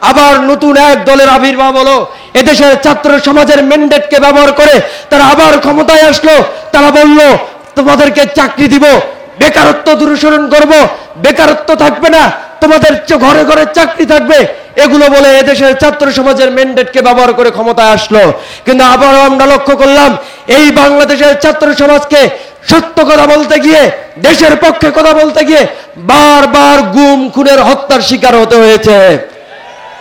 আবার নতুন এক দলের আবির্ভাব হলো। এদেশের ছাত্র সমাজের ম্যান্ডেটকে ব্যবহার করে তারা আবার ক্ষমতায় আসলো। তারা বলল, তোমাদেরকে চাকরি দিব, বেকারত্ব দূরীকরণ করব, বেকারত্ব থাকবে না, তোমাদের ঘরে ঘরে চাকরি থাকবে, এগুলো বলে এদেশের ছাত্র সমাজের ম্যান্ডেটকে ব্যবহার করে ক্ষমতায় আসলো। কিন্তু আবারও আমরা লক্ষ্য করলাম, এই বাংলাদেশের ছাত্র সমাজকে সত্য কথা বলতে গিয়ে, দেশের পক্ষে কথা বলতে গিয়ে বারবার গুম খুনের হত্যার শিকার হতে হয়েছে।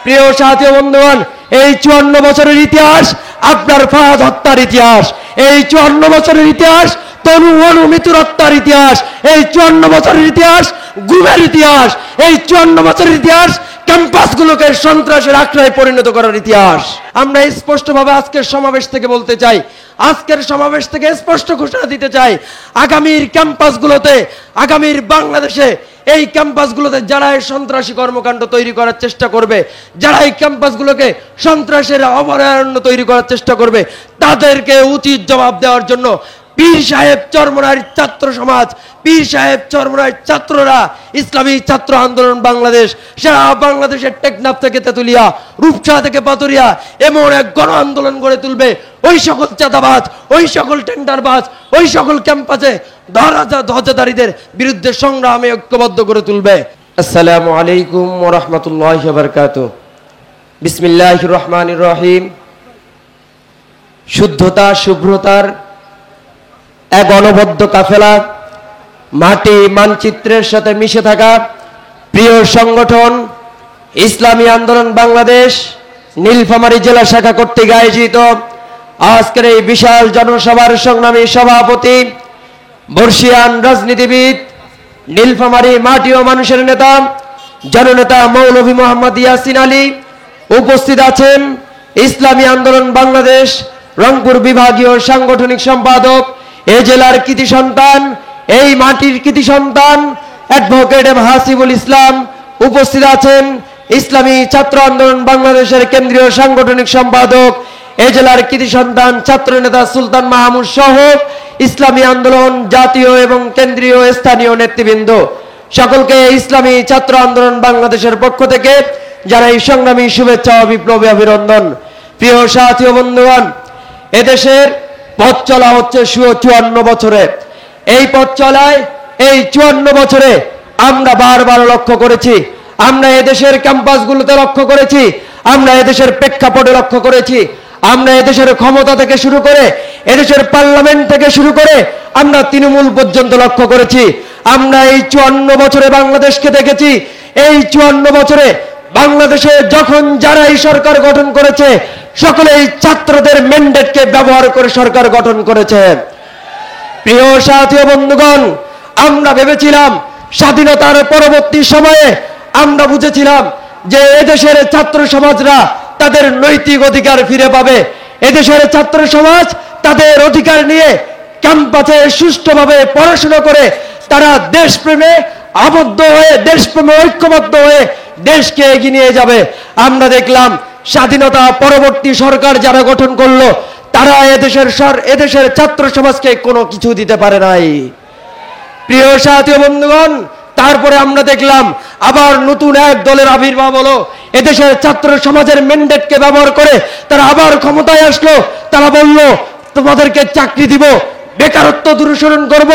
প্রিয় সাথী বন্ধুগণ, এই 54 বছরের ইতিহাস আপনার ফাহাদ হত্যার ইতিহাস, এই 54 বছরের ইতিহাস তনু অনু মৃত্যুর হত্যার ইতিহাস, এই 54 বছরের ইতিহাস গুমের ইতিহাস, এই 54 বছরের ইতিহাস ক্যাম্পাসগুলোকে সন্ত্রাসের আখড়ায় পরিণত করার ইতিহাস। আমরা স্পষ্টভাবে আজকের সমাবেশ থেকে বলতে চাই, আজকের সমাবেশ থেকে স্পষ্ট ঘোষণা দিতে চাই, আগামীর ক্যাম্পাসগুলোতে, আগামীর বাংলাদেশে এই ক্যাম্পাসগুলোতে যারা এই সন্ত্রাসী কর্মকাণ্ড তৈরি করার চেষ্টা করবে, যারা এই ক্যাম্পাসগুলোকে সন্ত্রাসের অভয়ারণ্য তৈরি করার চেষ্টা করবে, তাদেরকে উচিত জবাব দেওয়ার জন্য পীর সাহেব চরমনাইর ছাত্র সমাজ, পীর সাহেব চরমনাইর ছাত্ররা, ইসলামী ছাত্র আন্দোলন বাংলাদেশ সারা বাংলাদেশের টেকনাফ থেকে তেতুলিয়া, রূপসা থেকে পাতুরিয়া এমন এক গণ আন্দোলন গড়ে তুলবে। ওই সকল চাঁদাবাজ, ওই সকল টেন্ডারবাজ, ওই সকল ক্যাম্পাসে ধ্বজাধারীদের বিরুদ্ধে সংগ্রামে ঐক্যবদ্ধ করে তুলবে। আসসালামু আলাইকুম ওয়া রাহমাতুল্লাহি ওয়া বারাকাতুহু। বিসমিল্লাহির রহমানির রহিম। শুদ্ধতা শুভ্রতার এক অনবদ্য কাফেলা, মাটি মানচিত্রের সাথে মিশে থাকা প্রিয় সংগঠন ইসলামী আন্দোলন বাংলাদেশ নীলফামারী জেলা শাখা কর্তৃক আয়োজিত আজকের এই বিশাল জনসভার সংগ্রামী সভাপতি, বর্ষিয়ান রাজনীতিবিদ, নীলফামারী মাটি ও মানুষের নেতা, জননেতা মৌলভী মোহাম্মদ ইয়াসিন আলী, উপস্থিত আছেন ইসলামী আন্দোলন বাংলাদেশ রংপুর বিভাগীয় সাংগঠনিক সম্পাদক, এই জেলার কৃতি সন্তান, এই মাটির কৃতি সন্তান অ্যাডভোকেট এম হাসিবুল ইসলাম, উপস্থিত আছেন ইসলামী ছাত্র আন্দোলন বাংলাদেশের কেন্দ্রীয় সাংগঠনিক সম্পাদক, এই জেলার কৃতি সন্তান ছাত্র নেতা সুলতান মাহমুদ সহ ইসলামী আন্দোলন জাতীয় এবং কেন্দ্রীয় স্থানীয় নেতৃবৃন্দ, সকলকে ইসলামী ছাত্র আন্দোলন বাংলাদেশের পক্ষ থেকে জানাই সংগ্রামী শুভেচ্ছা ও বিপ্লবী অভিনন্দন। প্রিয় সাথী ও বন্ধুগণ, এদেশের পথ চলা হচ্ছে 54 বছরে। এই পথ চলায় এই 54 বছরে আমরা বারবার লক্ষ্য করেছি, আমরা এদেশের ক্যাম্পাসগুলোতে লক্ষ্য করেছি, আমরা এদেশের প্রেক্ষাপটে লক্ষ্য করেছি, আমরা এদেশের ক্ষমতা থেকে শুরু করে, এদেশের পার্লামেন্ট থেকে শুরু করে আমরা তৃণমূল পর্যন্ত লক্ষ্য করেছি। আমরা এই 54 বছরে বাংলাদেশকে দেখেছি। এই 54 বছরে বাংলাদেশে যখন যারা এই সরকার গঠন করেছে, সকলেই ছাত্রদের ম্যান্ডেটকে ব্যবহার করে সরকার গঠন করেছে। প্রিয় সাথী বন্ধুগণ, আমরা ভেবেছিলাম স্বাধীনতার পরবর্তী সময়ে আমরা বুঝেছিলাম যে এদেশের ছাত্র সমাজরা তাদের নৈতিক অধিকার ফিরে পাবে, এদেশের ছাত্র সমাজ তাদের অধিকার নিয়ে ক্যাম্পাসে সুষ্ঠুভাবে পড়াশোনা করে তারা দেশপ্রেমে আবদ্ধ হয়ে, দেশপ্রেমে ঐক্যবদ্ধ হয়ে দেশকে এগিয়ে নিয়ে যাবে। আমরা দেখলাম স্বাধীনতা পরবর্তী সরকার যারা গঠন করলো, তারা এদেশের ছাত্র সমাজকে কোনো কিছু দিতে পারে নাই। প্রিয় সাথী বন্ধুগণ, তারপরে আমরা দেখলাম আবার নতুন এক দলের আবির্ভাব হলো। এদেশের ছাত্র সমাজের ম্যান্ডেটকে ব্যবহার করে তারা আবার ক্ষমতায় আসলো। তারা বলল, তোমাদেরকে চাকরি দিব, বেকারত্ব দূরীকরণ করব,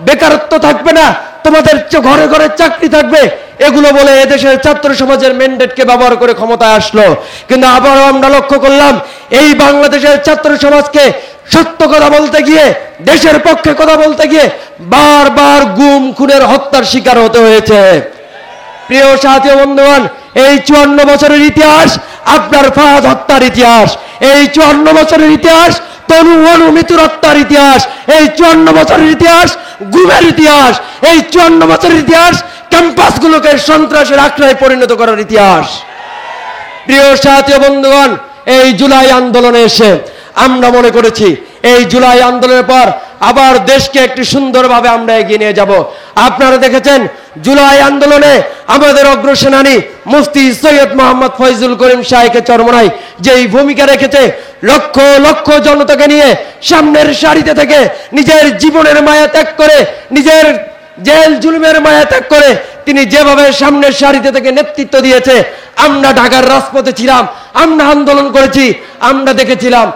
বেকারত্ব থাকবে না, তোমাদের ঘরে ঘরে চাকরি থাকবে, এগুলো বলে এদেশের ছাত্র সমাজের ম্যান্ডেটকে ব্যবহার করে ক্ষমতায় আসলো। কিন্তু আবারও আমরা লক্ষ্য করলাম, এই বাংলাদেশের ছাত্র সমাজকে সত্য কথা বলতে গিয়ে, দেশের পক্ষে কথা বলতে গিয়ে বারবার গুম খুনের হত্যার শিকার হতে হয়েছে। প্রিয় সাথী বন্ধুগণ, এই 54 বছরের ইতিহাস আপনার ফাহাদ হত্যার ইতিহাস, এই 54 বছরের ইতিহাস তনু অনু মৃত্যুর হত্যার ইতিহাস, এই 54 বছরের ইতিহাস গুমের ইতিহাস, এই 54 বছরের ইতিহাস ক্যাম্পাসগুলোকে সন্ত্রাসের আখড়ায় পরিণত করার ইতিহাস। প্রিয় সাথী বন্ধুগণ, এই জুলাই আন্দোলনে এসে আমরা মনে করেছি এই জুলাই আন্দোলনের পর আবার দেশকে একটি সুন্দরভাবে আমরা এগিয়ে নিয়ে যাব। আপনারা দেখেছেন জুলাই আন্দোলনে আমাদের অগ্রসেনানী মুফতি সৈয়দ মোহাম্মদ ফয়জুল করিম শাইখে চরমনাই যেই ভূমিকা রেখেছে, লক্ষ লক্ষ জনতাকে নিয়ে সামনের সারিতে থেকে নিজের জীবনের মায়া ত্যাগ করে, নিজের জেল জুলুমের মায়া ত্যাগ করে তিনি যেভাবে সামনের সারিতে থেকে নেতৃত্ব দিয়েছে, আমরা ঢাকার রাজপথে ছিলাম, আমরা আন্দোলন করেছি, আমরা দেখেছিলাম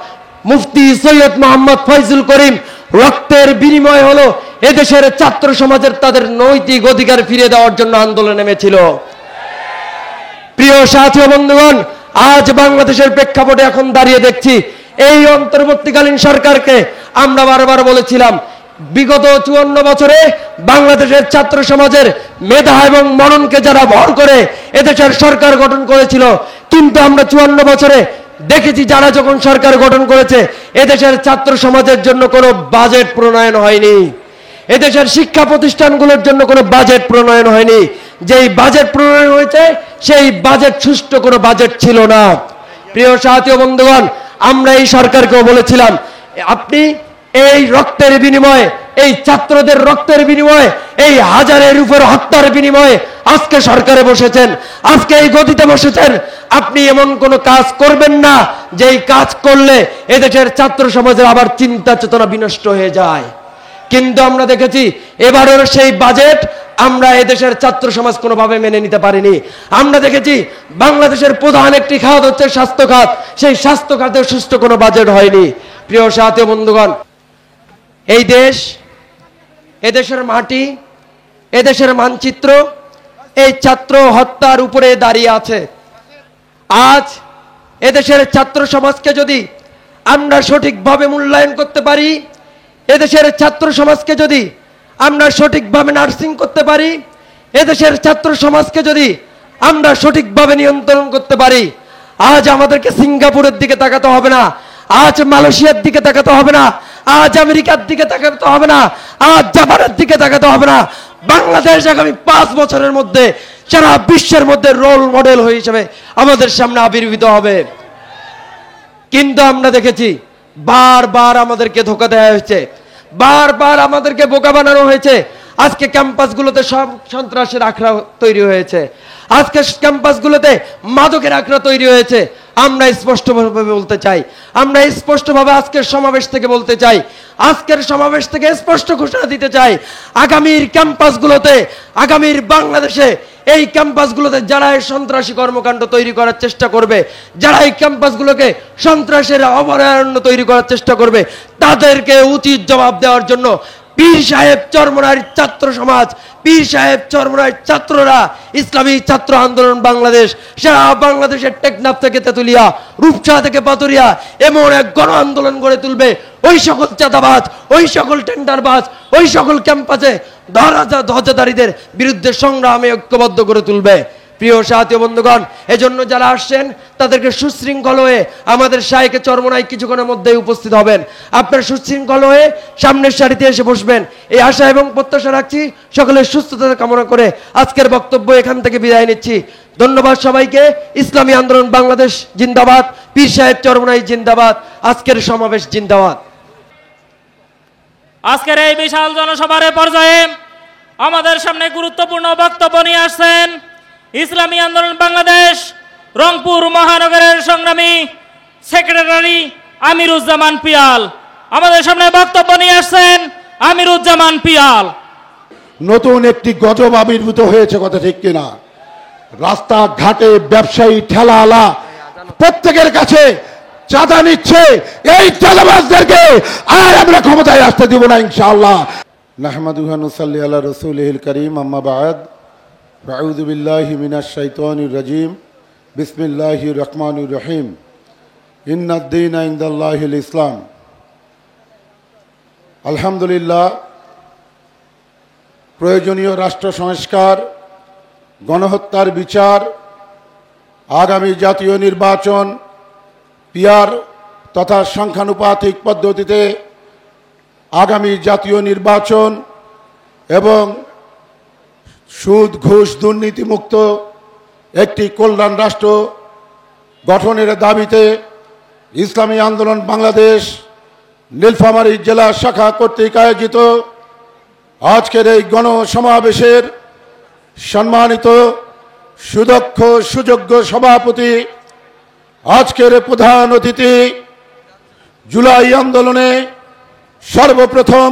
মুফতি সৈয়দ মোহাম্মদ ফয়জুল করিম রক্তের বিনিময় হলো এদেশের ছাত্র সমাজের তাদের নৈতিক অধিকার ফিরিয়ে দেওয়ার জন্য আন্দোলনে নেমেছিল। প্রিয় সাথী ও বন্ধুগণ, আজ বাংলাদেশের প্রেক্ষাপটে এখন দাঁড়িয়ে দেখছি এই অন্তর্বর্তীকালীন সরকারকে আমরা বারবার বলেছিলাম বিগত 54 বছরে বাংলাদেশের ছাত্র সমাজের মেধা এবং মননকে যারা ভর করে এদেশের সরকার গঠন করেছিল, কিন্তু আমরা 54 বছরে দেখেছি যারা যখন সরকার গঠন করেছে এদেশের ছাত্র সমাজের জন্য কোনো বাজেট প্রণয়ন হয়নি, এদেশের শিক্ষা প্রতিষ্ঠানগুলোর জন্য কোনো বাজেট প্রণয়ন হয়নি। যেই বাজেট প্রণয়ন হয়েছে সেই বাজেট সুষ্ঠু কোনো বাজেট ছিল না। প্রিয় সাথী ও বন্ধুগণ, আমরা এই সরকারকেও বলেছিলাম আপনি এই রক্তের বিনিময়ে, এই ছাত্রদের রক্তের বিনিময়ে, এই হাজারের উপর হত্যার বিনিময়ে আজকে সরকারে বসেছেন, আজকে এই গদিতে বসেছেন, আপনি এমন কোনো কাজ করবেন না যেই কাজ করলে এদেশের ছাত্র সমাজের আবার চিন্তা চেতনা বিনষ্ট হয়ে যায়। কিন্তু আমরা দেখেছি এবারের সেই বাজেট আমরা এদেশের ছাত্র সমাজ কোনোভাবে মেনে নিতে পারিনি। আমরা দেখেছি বাংলাদেশের প্রধান একটি খাত হচ্ছে স্বাস্থ্য খাত, সেই স্বাস্থ্য খাতের সুষ্ঠু কোনো বাজেট হয়নি। প্রিয় সাথী বন্ধুগণ, এই দেশ, এদেশের মাটি, এদেশের মানচিত্র এই ছাত্র হত্যার উপরে দাঁড়িয়ে আছে। আজ এদেশের ছাত্র সমাজকে যদি আমরা সঠিকভাবে মূল্যায়ন করতে পারি, এদেশের ছাত্র সমাজকে যদি আমরা সঠিকভাবে নার্সিং করতে পারি, এদেশের ছাত্র সমাজকে যদি আমরা সঠিকভাবে নিয়ন্ত্রণ করতে পারি, আজ আমাদেরকে সিঙ্গাপুরের দিকে তাকাতে হবে না, আজ মালয়েশিয়ার দিকে তাকাতে হবে না, আজ আমেরিকার দিকে তাকাতে হবে না, আজ জাপানের দিকে তাকাতে হবে না। বাংলাদেশ আগামী 5 বছরের মধ্যে সারা বিশ্বের মধ্যে রোল মডেল হয়ে হিসেবে আমাদের সামনে আবির্ভূত হবে। কিন্তু আমরা দেখেছি বারবার আমাদেরকে ধোঁকা দেওয়া হয়েছে, বারবার আমাদেরকে বোকা বানানো হয়েছে। আজকে ক্যাম্পাসগুলোতে সব সন্ত্রাসের আখড়া তৈরি হয়েছে, আজকে ক্যাম্পাসগুলোতে মাদকের আখড়া তৈরি হয়েছে। আমরা স্পষ্টভাবে বলতে চাই, আমরা স্পষ্টভাবে আজকের সমাবেশ থেকে বলতে চাই, আজকের সমাবেশ থেকে স্পষ্ট ঘোষণা দিতে চাই, আগামীর ক্যাম্পাসগুলোতে, আগামীর বাংলাদেশে এই ক্যাম্পাসগুলোতে যারা এই সন্ত্রাসী কর্মকাণ্ড তৈরি করার চেষ্টা করবে, যারা এই ক্যাম্পাসগুলোকে সন্ত্রাসের অভয়ারণ্য তৈরি করার চেষ্টা করবে, তাদেরকে উচিত জবাব দেওয়ার জন্য পীর সাহেব চরমনার ছাত্র সমাজ, পীর সাহেব চরমনার ছাত্ররা, ইসলামী ছাত্র আন্দোলন বাংলাদেশ সারা বাংলাদেশের টেকনাফ থেকে তেতুলিয়া, রূপসা থেকে পাতুরিয়া এমন এক গণ আন্দোলন গড়ে তুলবে। ওই সকল চাঁদাবাজ, ওই সকল টেন্ডারবাজ, ওই সকল ক্যাম্পাসে ধ্বজাধারীদের বিরুদ্ধে সংগ্রামে ঐক্যবদ্ধ করে তুলবে। প্রিয় সাথী বন্ধুগণ, এজন্য যারা আসছেন তাদেরকে সুশৃঙ্খল হয়ে আমাদের শাইখে চরমনায় কিছুক্ষণের মধ্যেই উপস্থিত হবেন। আপনার সুশৃঙ্খল হয়ে সামনের সারিতে এসে বসবেন, এই আশা এবং প্রত্যাশা রাখছি। সকলের সুস্থতা কামনা করে আজকের বক্তব্য এখান থেকে বিদায় নিচ্ছি। ধন্যবাদ সবাইকে। ইসলামী আন্দোলন বাংলাদেশ জিন্দাবাদ, পীর সাহেব চরমনাই জিন্দাবাদ, আজকের সমাবেশ জিন্দাবাদ। আজকের এই বিশাল জনসভার পর্যায়ে আমাদের সামনে গুরুত্বপূর্ণ বক্তব্য নিয়ে আসছেন ইসলামী আন্দোলন বাংলাদেশ রংপুর মহানগরের সংগ্রামী সেক্রেটারি আমিরুজ্জামান পিয়াল। আমাদের সামনে বক্তব্য নিয়ে আসছেন আমিরুজ্জামান পিয়াল। নতুন একটি গজব আবির্ভূত হয়েছে, কথা ঠিক কিনা? রাস্তাঘাটে ব্যবসায়ী, ঠেলাওয়ালা প্রত্যেকের কাছে চাঁদা নিচ্ছে। এই চাঁদাবাজদেরকে আর আমরা ক্ষমতায় আসতে দিব না ইনশাআল্লাহ। নাহমাদুহু ওয়া নুসাল্লি আলা রাসূলিহিল কারীম, আম্মা বা'দ। আউযু বিল্লাহি মিনাশ শাইতানির রাজীম। বিসমিল্লাহির রহমানির রহিম। ইন্নাদ দীনা ইনদাল্লাহিল ইসলাম। আলহামদুলিল্লাহ, প্রয়োজনীয় রাষ্ট্র সংস্কার, গণহত্যার বিচার, আগামী জাতীয় নির্বাচন, পিআর তথা সংখ্যানুপাতিক পদ্ধতিতে আগামী জাতীয় নির্বাচন এবং সুদ ঘুষ দুর্নীতিমুক্ত একটি কল্যাণ রাষ্ট্র গঠনের দাবিতে ইসলামী আন্দোলন বাংলাদেশ নীলফামারী জেলা শাখা কর্তৃক আয়োজিত আজকের এই গণসমাবেশের সম্মানিত সুদক্ষ সুযোগ্য সভাপতি, আজকের প্রধান অতিথি, জুলাই আন্দোলনে সর্বপ্রথম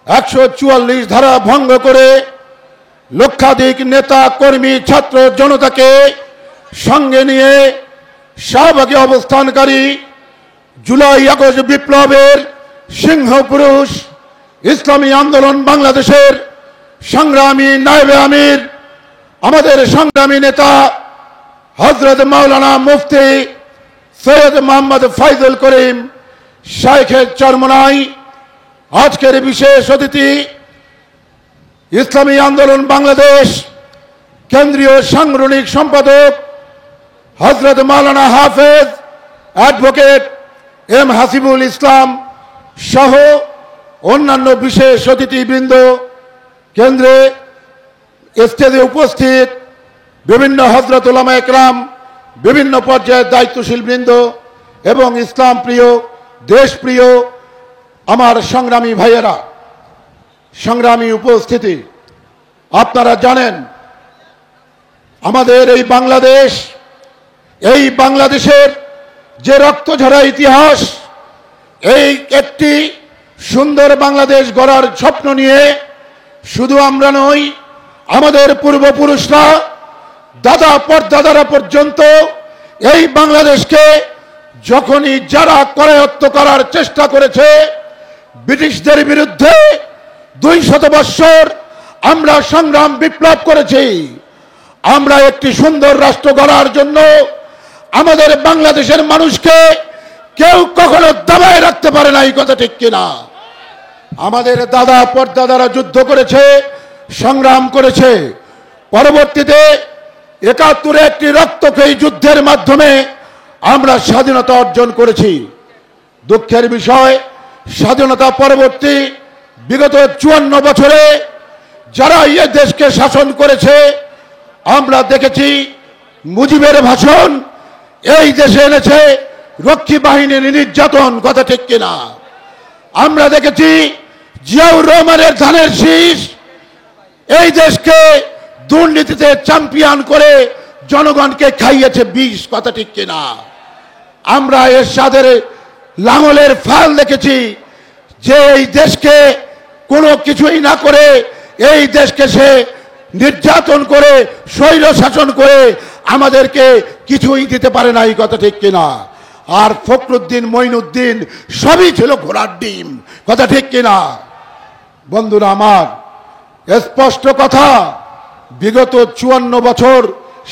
144 ধারা ভঙ্গ করে লক্ষাধিক নেতা কর্মী ছাত্র জনতাকে সঙ্গে নিয়ে শাহবাগে অবস্থানকারী জুলাই আগস্ট বিপ্লবের সিংহ পুরুষ ইসলামী আন্দোলন বাংলাদেশের সংগ্রামী নায়েবে আমির আমাদের সংগ্রামী নেতা হযরত মাওলানা মুফতি সৈয়দ মোহাম্মদ ফাইজুল করিম শাইখের চরমনাই, আজকের বিশেষ অতিথি ইসলামী আন্দোলন বাংলাদেশ কেন্দ্রীয় সাংগঠনিক সম্পাদক হযরত মাওলানা হাফেজ অ্যাডভোকেট এম হাসিবুল ইসলাম সহ অন্যান্য বিশেষ অতিথিবৃন্দ, কেন্দ্রে স্টেজে উপস্থিত বিভিন্ন হযরত উলামা একরাম, বিভিন্ন পর্যায়ের দায়িত্বশীল বৃন্দ এবং ইসলাম প্রিয় দেশপ্রিয় আমার সংগ্রামী ভাইয়েরা, সংগ্রামী উপস্থিতি, আপনারা জানেন আমাদের এই বাংলাদেশের যে রক্তঝরা ইতিহাস, এই একটি সুন্দর বাংলাদেশ গড়ার স্বপ্ন নিয়ে শুধু আমরা নই, আমাদের পূর্বপুরুষরা দাদা পরদাদারা পর্যন্ত এই বাংলাদেশকে যখনই যারা করায়ত্ত করার চেষ্টা করেছে, ব্রিটিশদের বিরুদ্ধে 200 বৎসর আমরা সংগ্রাম বিপ্লব করেছি। আমরা একটি সুন্দর রাষ্ট্র গড়ার জন্য আমাদের বাংলাদেশের মানুষকে কেউ কখনো দাবায় রাখতে পারে না, এই কথা ঠিক কিনা? আমাদের দাদা পরদাদারা যুদ্ধ করেছে, সংগ্রাম করেছে, পরবর্তীতে 71 একটি রক্তক্ষয়ী যুদ্ধের মাধ্যমে আমরা স্বাধীনতা অর্জন করেছি। দুঃখের বিষয়, স্বাধীনতা পরবর্তী বিগত 54 বছরে যারা এই দেশকে শাসন করেছে, আমরা দেখেছি মুজিবের ভাষণ এই দেশে এনেছে রক্ষী বাহিনীর নির্যাতন, কথা ঠিক কিনা? আমরা দেখেছি জিয়াউর রহমানের ধানের শীষ এই দেশকে দুর্নীতিতে চ্যাম্পিয়ন করে জনগণকে খাইয়েছে বিষ, কথা ঠিক কিনা? আমরা এরশাদের লাঙলের ফাল দেখেছি যে এই দেশকে কোনো কিছুই না করে এই দেশকে সে নির্যাতন করে স্বৈর শাসন করে আমাদেরকে কিছুই দিতে পারে না, এই কথা ঠিক কিনা? আর ফখরুদ্দিন মঈনুদ্দিন সবই ছিল ঘোড়ার ডিম, কথা ঠিক কিনা? বন্ধুরা আমার, স্পষ্ট কথা, বিগত 54 বছর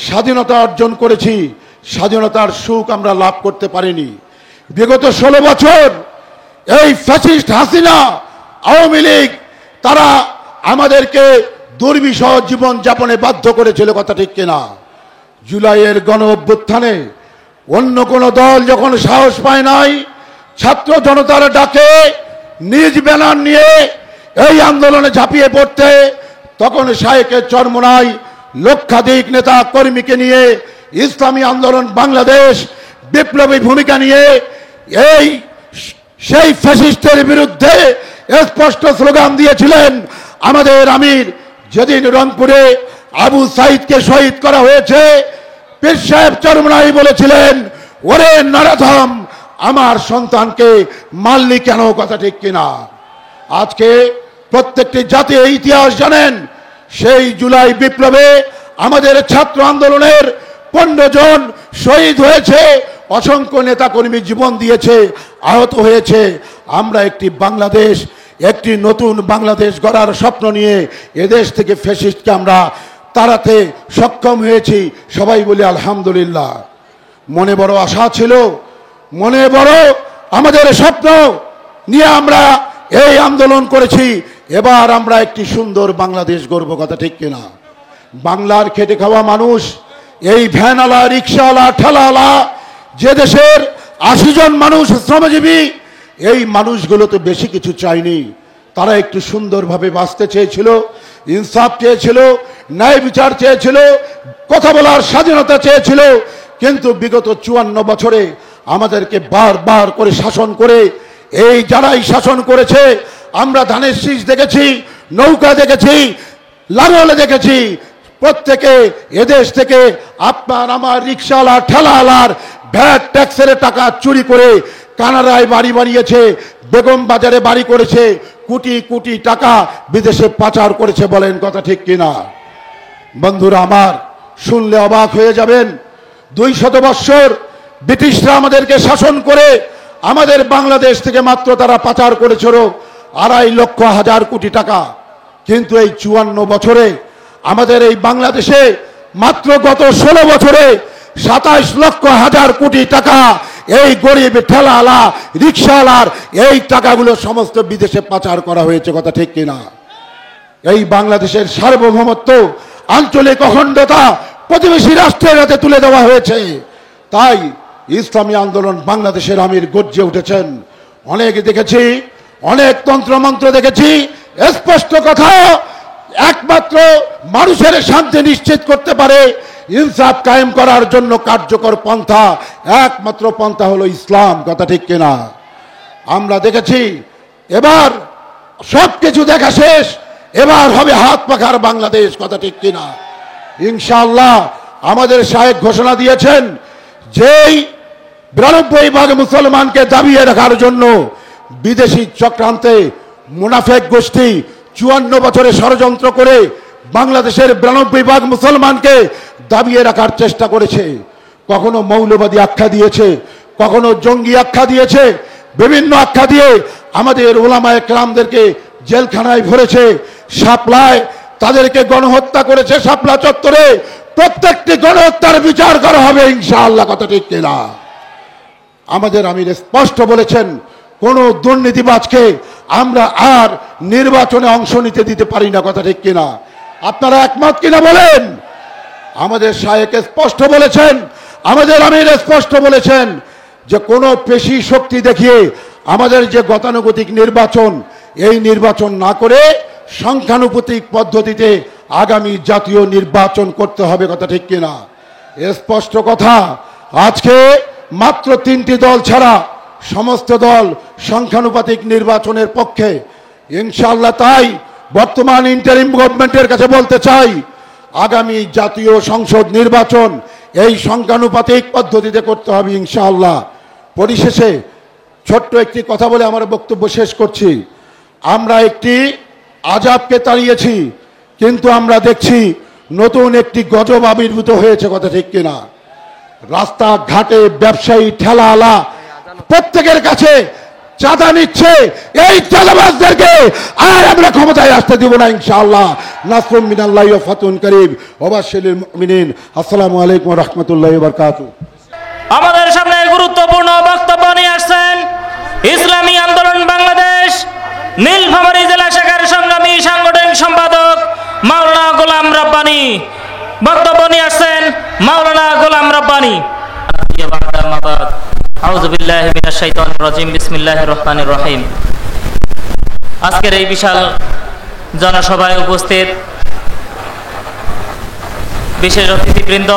স্বাধীনতা অর্জন করেছি, স্বাধীনতার সুখ আমরা লাভ করতে পারিনি। বিগত 16 বছর এই ফ্যাসিস্ট হাসিনা আওয়ামী লীগ তারা আমাদেরকে দুর্বিষহ জীবন যাপনে বাধ্য করেছিল, কথা ঠিক কিনা? জুলাইয়ের গণ অভ্যুত্থানে অন্য কোন দল যখন সাহস পায় নাই, ছাত্র জনতার ডাকে নিজ ব্যানার নিয়ে এই আন্দোলনে ঝাঁপিয়ে পড়তে, তখন শাইখের চরমনাই লক্ষাধিক নেতা কর্মীকে নিয়ে ইসলামী আন্দোলন বাংলাদেশ বিপ্লবী ভূমিকা নিয়ে সেই ফ্যাসিস্টের বিরুদ্ধে স্পষ্ট স্লোগান দিয়েছিলেন আমাদের আমির। যেদিন রংপুরে আবু সাইদকে শহীদ করা হয়েছে, পীর সাহেব চরমনাই বলেছিলেন, ওরে নরাধম, আমার সন্তানকে মারলি কেন, কথা ঠিক কিনা? আজকে প্রত্যেকটি জাতি এই ইতিহাস জানেন, সেই জুলাই বিপ্লবে আমাদের ছাত্র আন্দোলনের 15 জন শহীদ হয়েছে, অসংখ্য নেতাকর্মী জীবন দিয়েছে, আহত হয়েছে। আমরা একটি বাংলাদেশ, একটি নতুন বাংলাদেশ গড়ার স্বপ্ন নিয়ে এদেশ থেকে ফ্যাসিস্টকে আমরা তাড়াতে সক্ষম হয়েছি। সবাই বলি আলহামদুলিল্লাহ। মনে বড় আশা ছিল, মনে বড় আমাদের স্বপ্ন নিয়ে আমরা এই আন্দোলন করেছি। এবার আমরা একটি সুন্দর বাংলাদেশ গড়ব, কথা ঠিক কিনা? বাংলার খেটে খাওয়া মানুষ, এই ভ্যানওয়ালা, রিক্সাওয়ালা, ঠেলাওয়ালা, যে দেশের 80 জন মানুষ শ্রমজীবী, এই মানুষগুলো তো বেশি কিছু চায়নি। তারা একটু সুন্দরভাবে বাঁচতে চেয়েছিল, ইনসাফ চেয়েছিল, ন্যায় বিচার চেয়েছিল, কথা বলার স্বাধীনতা চেয়েছিল। কিন্তু বিগত 54 বছরে আমাদেরকে বারবার করে শাসন করে, এই যারাই শাসন করেছে, আমরা ধানের শীষ দেখেছি, নৌকা দেখেছি, লাঙল দেখেছি, প্রত্যেকে এদেশ থেকে আপনার আমার রিক্সাওয়ালা, ঠেলাওয়ালার ভ্যাট ট্যাক্সের টাকা চুরি করে কানাডায় বাড়ি বাড়িয়েছে, বেগম বাজারে বাড়ি করেছে, কোটি কোটি টাকা বিদেশে পাচার করেছে, বলেন কথা ঠিক কিনা? বন্ধুরা আমার, শুনলে অবাক হয়ে যাবেন। 200 বৎসর ব্রিটিশরা আমাদেরকে শাসন করে আমাদের বাংলাদেশ থেকে মাত্র তারা পাচার করেছিল 2.5 লক্ষ হাজার কোটি টাকা। কিন্তু এই 54 বছরে আমাদের এই বাংলাদেশে মাত্র গত 16 বছরে 27 লক্ষ হাজার কোটি টাকা এই গরিব ঠেলাওয়ালা রিক্সাওয়ালার এই টাকাগুলো সমস্ত বিদেশে পাচার করা হয়েছে, কথা ঠিক কিনা? এই বাংলাদেশের সার্বভৌমত্ব, আঞ্চলিক অখণ্ডতা প্রতিবেশী রাষ্ট্রের হাতে তুলে দেওয়া হয়েছে। তাই ইসলামী আন্দোলন বাংলাদেশের আমির গর্জে উঠেছেন। অনেক দেখেছি, অনেক তন্ত্রমন্ত্র দেখেছি। স্পষ্ট কথা, একমাত্র মানুষের শান্তি নিশ্চিত করতে পারে, ইনসাফ কায়েম করার জন্য কার্যকর পন্থা, একমাত্র পন্থা হলো ইসলাম, কথা ঠিক কিনা? আমরা দেখেছি এবার সবকিছু দেখা শেষ, এবার হবে হাত পাখার বাংলাদেশ, কথা ঠিক কিনা? ইনশাআল্লাহ আমাদের শায়েখ ঘোষণা দিয়েছেন, যেই 92% মুসলমানকে দাবিয়ে রাখার জন্য বিদেশি চক্রান্তে মুনাফেক গোষ্ঠী 54 বছরে ষড়যন্ত্র করে বাংলাদেশের 92% মুসলমানকে দাবিয়ে রাখার চেষ্টা করেছে। কখনো মৌলবাদী আখ্যা দিয়েছে, কখনো জঙ্গি আখ্যা দিয়েছে, বিভিন্ন আখ্যা দিয়ে আমাদের ওলামায়ে কেরামদেরকে জেলখানায় ভরেছে। শাপলায় তাদেরকে গণহত্যা করেছে, শাপলা চত্বরে। প্রত্যেকটি গণহত্যার বিচার করা হবে ইনশাআল্লাহ, কথা ঠিক কিনা? আমাদের আমির স্পষ্ট বলেছেন, কোন দুর্নীতিবাজকে আমরা আর নির্বাচনে অংশ নিতে দিতে পারি না, কথা ঠিক কিনা? আপনারা একমত কিনা বলেন? আমাদের শায়েখ স্পষ্ট বলেছেন, আমাদের আমির স্পষ্ট বলেছেন যে কোনো পেশি শক্তি দেখিয়ে আমাদের যে গতানুগতিক নির্বাচন, এই নির্বাচন না করে সংখ্যানুপাতিক পদ্ধতিতে আগামী জাতীয় নির্বাচন করতে হবে, কথা ঠিক কিনা? স্পষ্ট কথা, আজকে মাত্র 3টি দল ছাড়া সমস্ত দল সংখ্যানুপাতিক নির্বাচনের পক্ষে ইনশাআল্লাহ। তাই বর্তমান ইন্টারিম গভর্নমেন্টের কাছে বলতে চাই, আগামী জাতীয় সংসদ নির্বাচন এই সংখ্যানুপাতিক পদ্ধতিতে করতে হবে ইনশাআল্লাহ। পরিশেষে ছোট্ট একটি কথা বলে আমার বক্তব্য শেষ করছি। আমরা একটি আযাবকে তাড়িয়েছি, কিন্তু আমরা দেখছি নতুন একটি গজব আবির্ভূত হয়েছে, কথা ঠিক কিনা? রাস্তাঘাটে ব্যবসায়ী ঠেলাওয়ালা প্রত্যেকের কাছে চাঁদা নিচ্ছে। এই চাঁদাবাজদেরকে আর আমরা ক্ষমতায় আসতে দিব না ইনশাআল্লাহ। নাসরুম মিনাল্লাহি ওয়া ফাতুন করিব ওয়া বাশশিরিল মুমিনিন। আসসালামু আলাইকুম ওয়া রাহমাতুল্লাহি ওয়া বারাকাতুহু। আমাদের সামনে গুরুত্বপূর্ণ বক্তব্য নিয়ে আসছেন ইসলামী আন্দোলন বাংলাদেশ নীলফামারী জেলা শাখার সংগ্রামী সাংগঠনিক সম্পাদক মাওলানা গোলাম রব্বানী। বক্তব্য নিয়ে আসছেন মাওলানা গোলাম রব্বানী। আউযু বিল্লাহি মিনাশ শাইতানির রাজিম। বিসমিল্লাহির রহমানির রহিম। আজকের এই বিশাল জনসভায় উপস্থিত বিশেষ অতিথিবৃন্দ,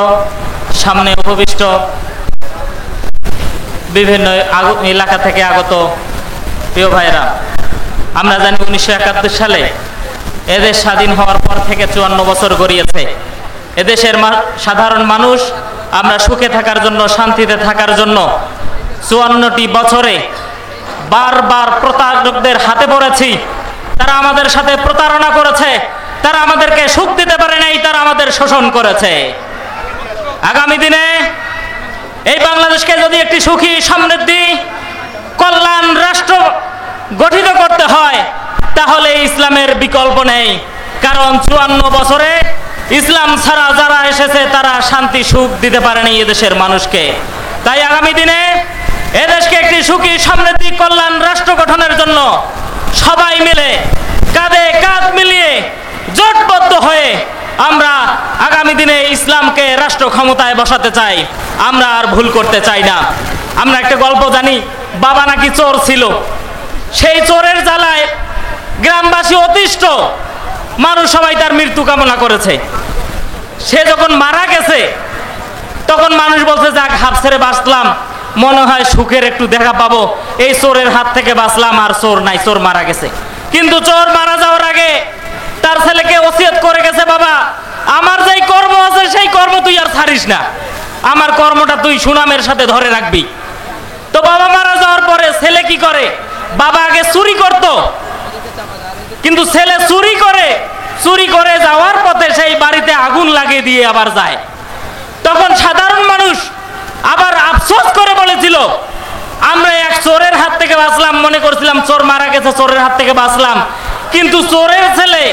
সামনে উপবিষ্ট বিভিন্ন এলাকা থেকে আগত প্রিয় ভাইরা, আমরা জানি 1971 সালে এদেশ স্বাধীন হওয়ার পর থেকে 54 বছর গড়িয়েছে। এদেশের সাধারণ মানুষ আমরা সুখে থাকার জন্য, শান্তিতে থাকার জন্য 54টি বছরে বারবার প্রতারকদের হাতে পড়েছি। তারা আমাদের সাথে প্রতারণা করেছে, তারা আমাদেরকে সুখ দিতে পারে নাই, তারা আমাদের শোষণ করেছে। আগামী দিনে এই বাংলাদেশকে যদি একটি সুখী, সমৃদ্ধি, কল্যাণ রাষ্ট্র গঠিত করতে হয়, তাহলে ইসলামের বিকল্প নেই। কারণ 54 বছরে ইসলাম ছাড়া যারা এসেছে তারা শান্তি সুখ দিতে পারেনি এদেশের মানুষকে। তাই আগামী দিনে এদেশকে একটি সুখী, সমৃদ্ধি, কল্যাণ রাষ্ট্র গঠনের জন্য সবাই মিলে কাঁধে কাঁধ মিলিয়ে জোটবদ্ধ হয়ে আমরা আগামী দিনে ইসলামকে রাষ্ট্র ক্ষমতায় বসাতে চাই। আমরা আর ভুল করতে চাই না। আমরা একটা গল্প জানি, বাবা নাকি চোর ছিল। সেই চোরের জ্বালায় গ্রামবাসী অতিষ্ঠ, মানুষ সবাই তার মৃত্যু কামনা করেছে। সে যখন মারা গেছে তখন মানুষ বলছে, যাক হাত ছেড়ে বাঁচলাম, মনে হয় সুখের একটু দেখা পাবো, এই চোরের হাত থেকে বাঁচলাম, আর চোর নাই, চোর মারা গেছে। কিন্তু চোর মারা যাওয়ার আগে তার ছেলেকে ওসিয়ত করে গেছে, বাবা আমার যেই কর্ম আছে সেই কর্ম তুই আর ছাড়িস না, আমার কর্মটা তুই সুনামের সাথে ধরে রাখবি। তো বাবা মারা যাওয়ার পরে ছেলে কি করে, বাবা আগে চুরি করত, কিন্তু ছেলে চুরি করে যাওয়ার পথে সেই বাড়িতে আগুন লাগিয়ে দিয়ে আবার যায়। তখন সাধারণ মানুষ আবার আফসোস করে বলেছিল, আমরা এক চোরের হাত থেকে বাঁচলাম, মনে করছিলাম চোর মারা গেছে, চোরের হাত থেকে বাঁচলাম, কিন্তু চোরের ছেলে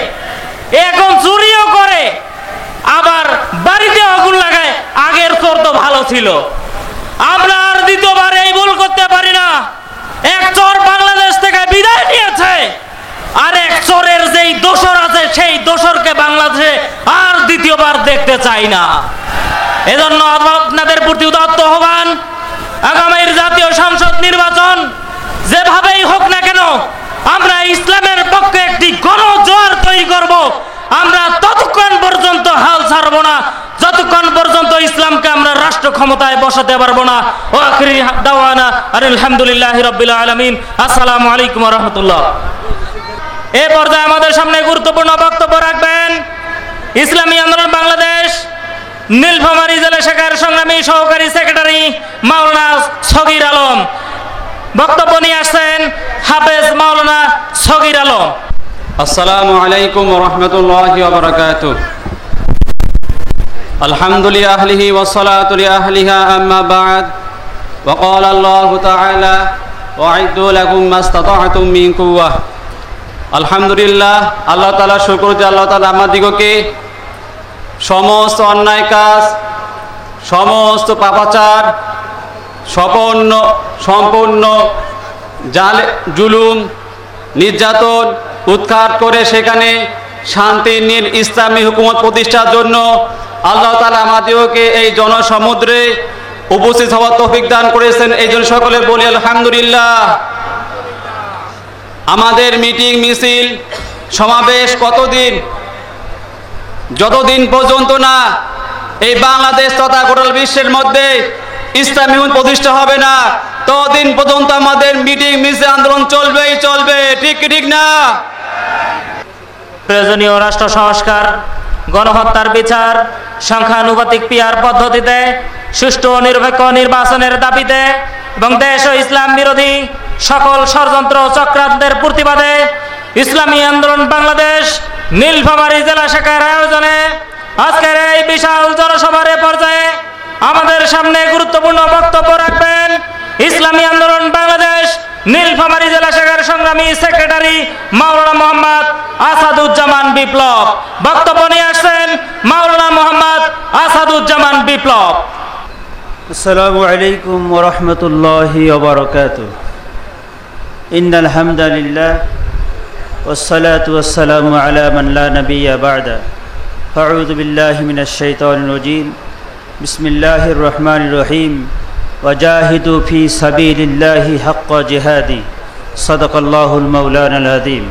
এখন চুরিও করে আবার বাড়িতে আগুন লাগায়। আগের চোর তো ভালো ছিল। আমরা আর দ্বিতীয়বার এই ভুল করতে পারি না। এক চোর বাংলাদেশ থেকে বিদায় নিয়েছে, আর এক চোরের যেই দোসর আছে সেই দোসরকে বাংলাদেশে আর দ্বিতীয়বার দেখতে চাই না। এজন্য আপনাদের প্রতি উদাত্ত আহ্বান, আগামীর জাতীয় সংসদ নির্বাচন যেভাবেই হোক না কেন আমরা ইসলামের পক্ষে একটি গণজোয়ার তৈরি করব। আমরা ততক্ষণ পর্যন্ত হাল ছাড়বো না যতক্ষণ পর্যন্ত ইসলামকে আমরা রাষ্ট্র ক্ষমতায় বসাতে পারবো না। ওয়া আখিরি দাওয়ানা আলহামদুলিল্লাহি রাব্বিল আলামিন। আসসালামু আলাইকুম ওয়া রাহমাতুল্লাহ। এই পর্যায়ে আমাদের সামনে গুরুত্বপূর্ণ বক্তব্য রাখবেন ইসলামী আন্দোলন বাংলাদেশ নীলফামারী জেলা শাখার সংগ্রামী সহকারী সেক্রেটারি মাওলানা সগীর আলম। বক্তব্য নিয়ে আসছেন হাফেজ মাওলানা সগীর আলম। আসসালামু আলাইকুম ওয়া রাহমাতুল্লাহি ওয়া বারাকাতুহু। আলহামদুলিল্লাহি আহলিহি ওয়া সালাতু লি আহলিহা আম্মা বা'দ। ওয়া ক্বালা আল্লাহু তাআলা ওয়া আ'ইদ্দু লাকুম মাস্তাতা'তুম মিন কুওয়াহ। আলহামদুলিল্লাহ, আল্লাহ তাআলা শুকর যে আল্লাহ তাআলা আমাদিগকে সমস্ত অন্যায় কাজ, সমস্ত পাপাচার, সম্পূর্ণ জুলুম নির্যাতন উৎখাত করে সেখানে শান্তির ইসলামী হুকুমত প্রতিষ্ঠার জন্য আল্লাহ তাআলা আমাদেরকে এই জনসমুদ্রে উপস্থিত হওয়ার তৌফিক দান করেছেন। এই জন্য সকলে বলি আলহামদুলিল্লাহ। আমাদের মিটিং মিছিল সমাবেশ যতদিন পর্যন্ত না এই বাংলাদেশ তথা গোটা বিশ্বের মধ্যে ইসলামী হুকুমত প্রতিষ্ঠা হবে না, ততদিন পর্যন্ত আমাদের মিটিং মিছিল আন্দোলন চলবে। ঠিক না? প্রয়োজনীয় রাষ্ট্র সংস্কার, গণহত্যার বিচার, সংখ্যানুপাতিক পিয়ার পদ্ধতিতে সুষ্ঠু ও নিরপেক্ষ নির্বাচনের দাবিতে এবং দেশ ও ইসলাম বিরোধী সকল ষড়যন্ত্র চক্রান্তের প্রতিবাদে ইসলামী আন্দোলন বাংলাদেশ নীলফামারী জেলা শাখার আয়োজনে আজকের এই বিশাল জনসভার পর্যায়ে আমাদের সামনে গুরুত্বপূর্ণ বক্তব্য রাখবেন ইসলামী আন্দোলন বাংলাদেশ নীলফামারী জেলা শাখার সংগ্রামী সেক্রেটারি মাওলানা মোহাম্মদ আসাদুজ্জামান বিপ্লব। বক্তব্য নিয়ে আসছেন মাওলানা মোহাম্মদ আসাদুজ্জামান বিপ্লব। আসসালামু আলাইকুম ওয়া রাহমাতুল্লাহি ওয়া বারাকাতুহু। ইন্নাল হামদালিল্লাহ ওয়াসসালাতু ওয়াসসালামু আলা মান লা নাবিয়্যা বা'দা। আউযু বিল্লাহি মিনাশ শাইতানির রাজীম। বিসমিল্লাহির রহমানির রহিম। ওয়াজাহিদু ফি সাবিলিল্লাহি হাক্কা জিহাদি। সাদাকাল্লাহুল মাওলানাল আযীম।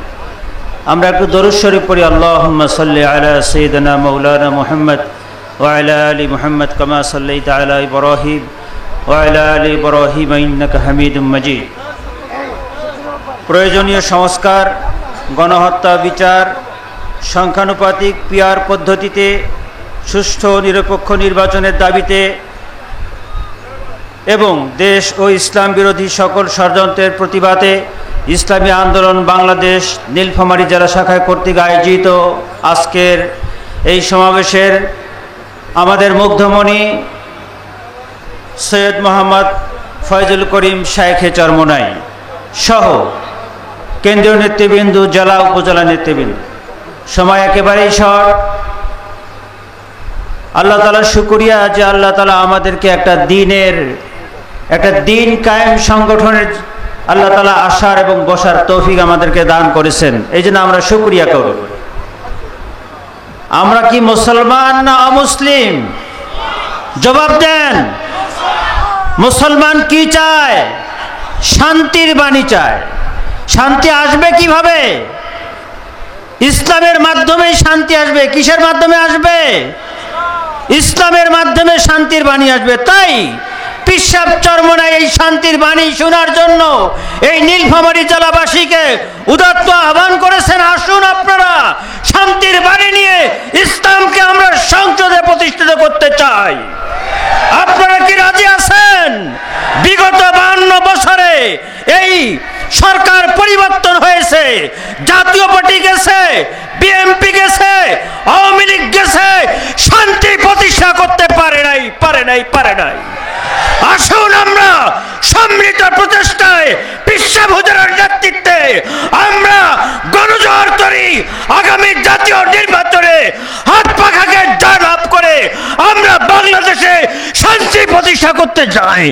আমরা একটু দরুদ শরীফ পড়ি। আল্লাহুম্মা সাল্লি আলা সাইয়্যিদিনা মাওলানা মুহাম্মদ ওয়া আলা আলি মুহাম্মদ কামা সাল্লাইতা আলা ইব্রাহিম ওয়া আলা আলি ইব্রাহিম ইন্নাকা হামিদুম মাজিদ। প্রয়োজনীয় সংস্কার, গণহত্যা বিচার, সংখ্যানুপাতিক পিয়ার পদ্ধতিতে সুষ্ঠু নিরপেক্ষ নির্বাচনের দাবিতে এবং দেশ ও ইসলাম বিরোধী সকল ষড়যন্ত্রের প্রতিবাদে ইসলামী আন্দোলন বাংলাদেশ নীলফামারী জেলা শাখায় কর্তৃক আয়োজিত আজকের এই সমাবেশের আমাদের মুগ্ধমণি সৈয়দ মোহাম্মদ ফয়জুল করিম শাইখে চরমোনাই সহ কেন্দ্রীয় নেতৃবৃন্দ, জেলা উপজেলা নেতৃবৃন্দ, সময় একেবারেই শর্ট। আল্লাহ তাআলার শুকরিয়া যে আল্লাহ তাআলা আমাদেরকে একটা দিন কায়েম সংগঠনের আল্লাহ তাআলা আসার এবং বসার তৌফিক আমাদেরকে দান করেছেন। এই জন্য আমরা শুকরিয়া করব। আমরা কি মুসলমান না অমুসলিম? জবাব দেন। মুসলমান কি চায়? শান্তির বাণী চায়। শান্তি আসবে কিভাবে? ইসলামের মাধ্যমে শান্তি আসবে। কিসের মাধ্যমে আসবে? ইসলামের মাধ্যমে শান্তির বাণী আসবে। তাই পীর সাহেব চরমোনাই এই শান্তির বাণী শোনার জন্য এই নীলফামারী জেলাবাসীকে উদাত্ত আহ্বান করেছেন, আসুন আপনারা শান্তির বাণী নিয়ে ইসলামকে আমরা সংসদে প্রতিষ্ঠিত করতে চাই। আপনারা কি রাজি আছেন? বিগত 52 বছরে এই সরকার পরিবর্তন হয়েছে, জাতীয় পার্টি গেছে, বিএনপি গেছে, আওয়ামী লীগ গেছে, শান্তি প্রতিষ্ঠা করতে পারে নাই। আসুন আমরা সম্মিলিত প্রচেষ্টায় পিসা হুজুরের নেতৃত্বে আমরা গণজোয়ার করি। আগামী জাতীয় নির্বাচনে হাত পাখাকে জয়লাভ করে আমরা বাংলাদেশে শান্তি প্রতিষ্ঠা করতে চাই।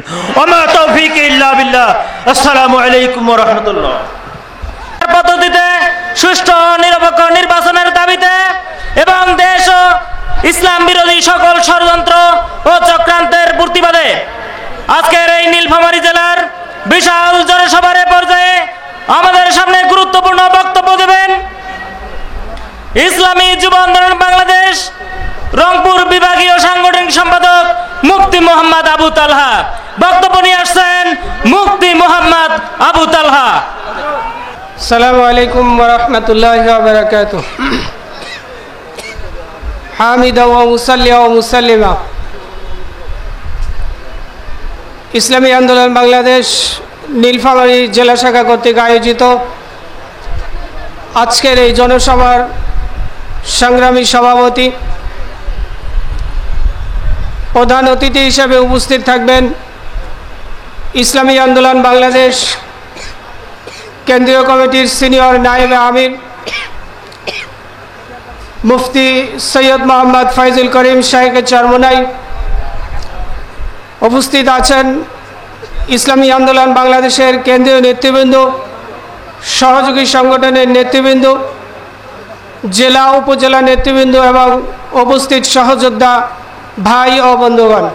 ওমা তৌফিক ইল্লা বিল্লাহ। আসসালামু আলাইকুম ওয়া রাহমাতুল্লাহ। পদ্ধতিতে সুষ্ঠু নিরপেক্ষ নির্বাচনের দাবিতে এবং দেশ ও ইসলাম বিরোধী সকল ষড়যন্ত্র ও চক্রান্তের প্রতিবাদে আজকের এই নীলফামারী জেলার বিশাল জনসভার পর্যায়ে আমাদের সামনে গুরুত্বপূর্ণ বক্তব্য দেবেন ইসলামী যুব আন্দোলন বাংলাদেশ রংপুর বিভাগীয় সাংগঠনিক সম্পাদক মুফতি মোহাম্মদ আবু তালহা। বক্তব্য নিয়ে আসছেন মুফতি মোহাম্মদ আবু তালহা। আসসালামু আলাইকুম ওয়া রাহমাতুল্লাহি ওয়া বারাকাতুহু। হামিদা ওয়া মুসাল্লিয়া ওয়া মুসাল্লিমা। ইসলামী আন্দোলন বাংলাদেশ নীলফামারী জেলা শাখা কর্তৃক আয়োজিত আজকের এই জনসভার সংগ্রামী সভাপতি, প্রধান অতিথি হিসেবে উপস্থিত থাকবেন ইসলামী আন্দোলন বাংলাদেশ কেন্দ্রীয় কমিটির সিনিয়র নায়েবে আমির মুফতি সৈয়দ মোহাম্মদ ফয়জুল করিম শাহেকে চরমোনাই। উপস্থিত আছেন ইসলামী আন্দোলন বাংলাদেশের কেন্দ্রীয় নেতৃবৃন্দ, সহযোগী সংগঠনের নেতৃবৃন্দ, জেলা উপজেলা নেতৃবৃন্দ এবং উপস্থিত সহযোদ্ধা ভাই ও বন্ধুগণ।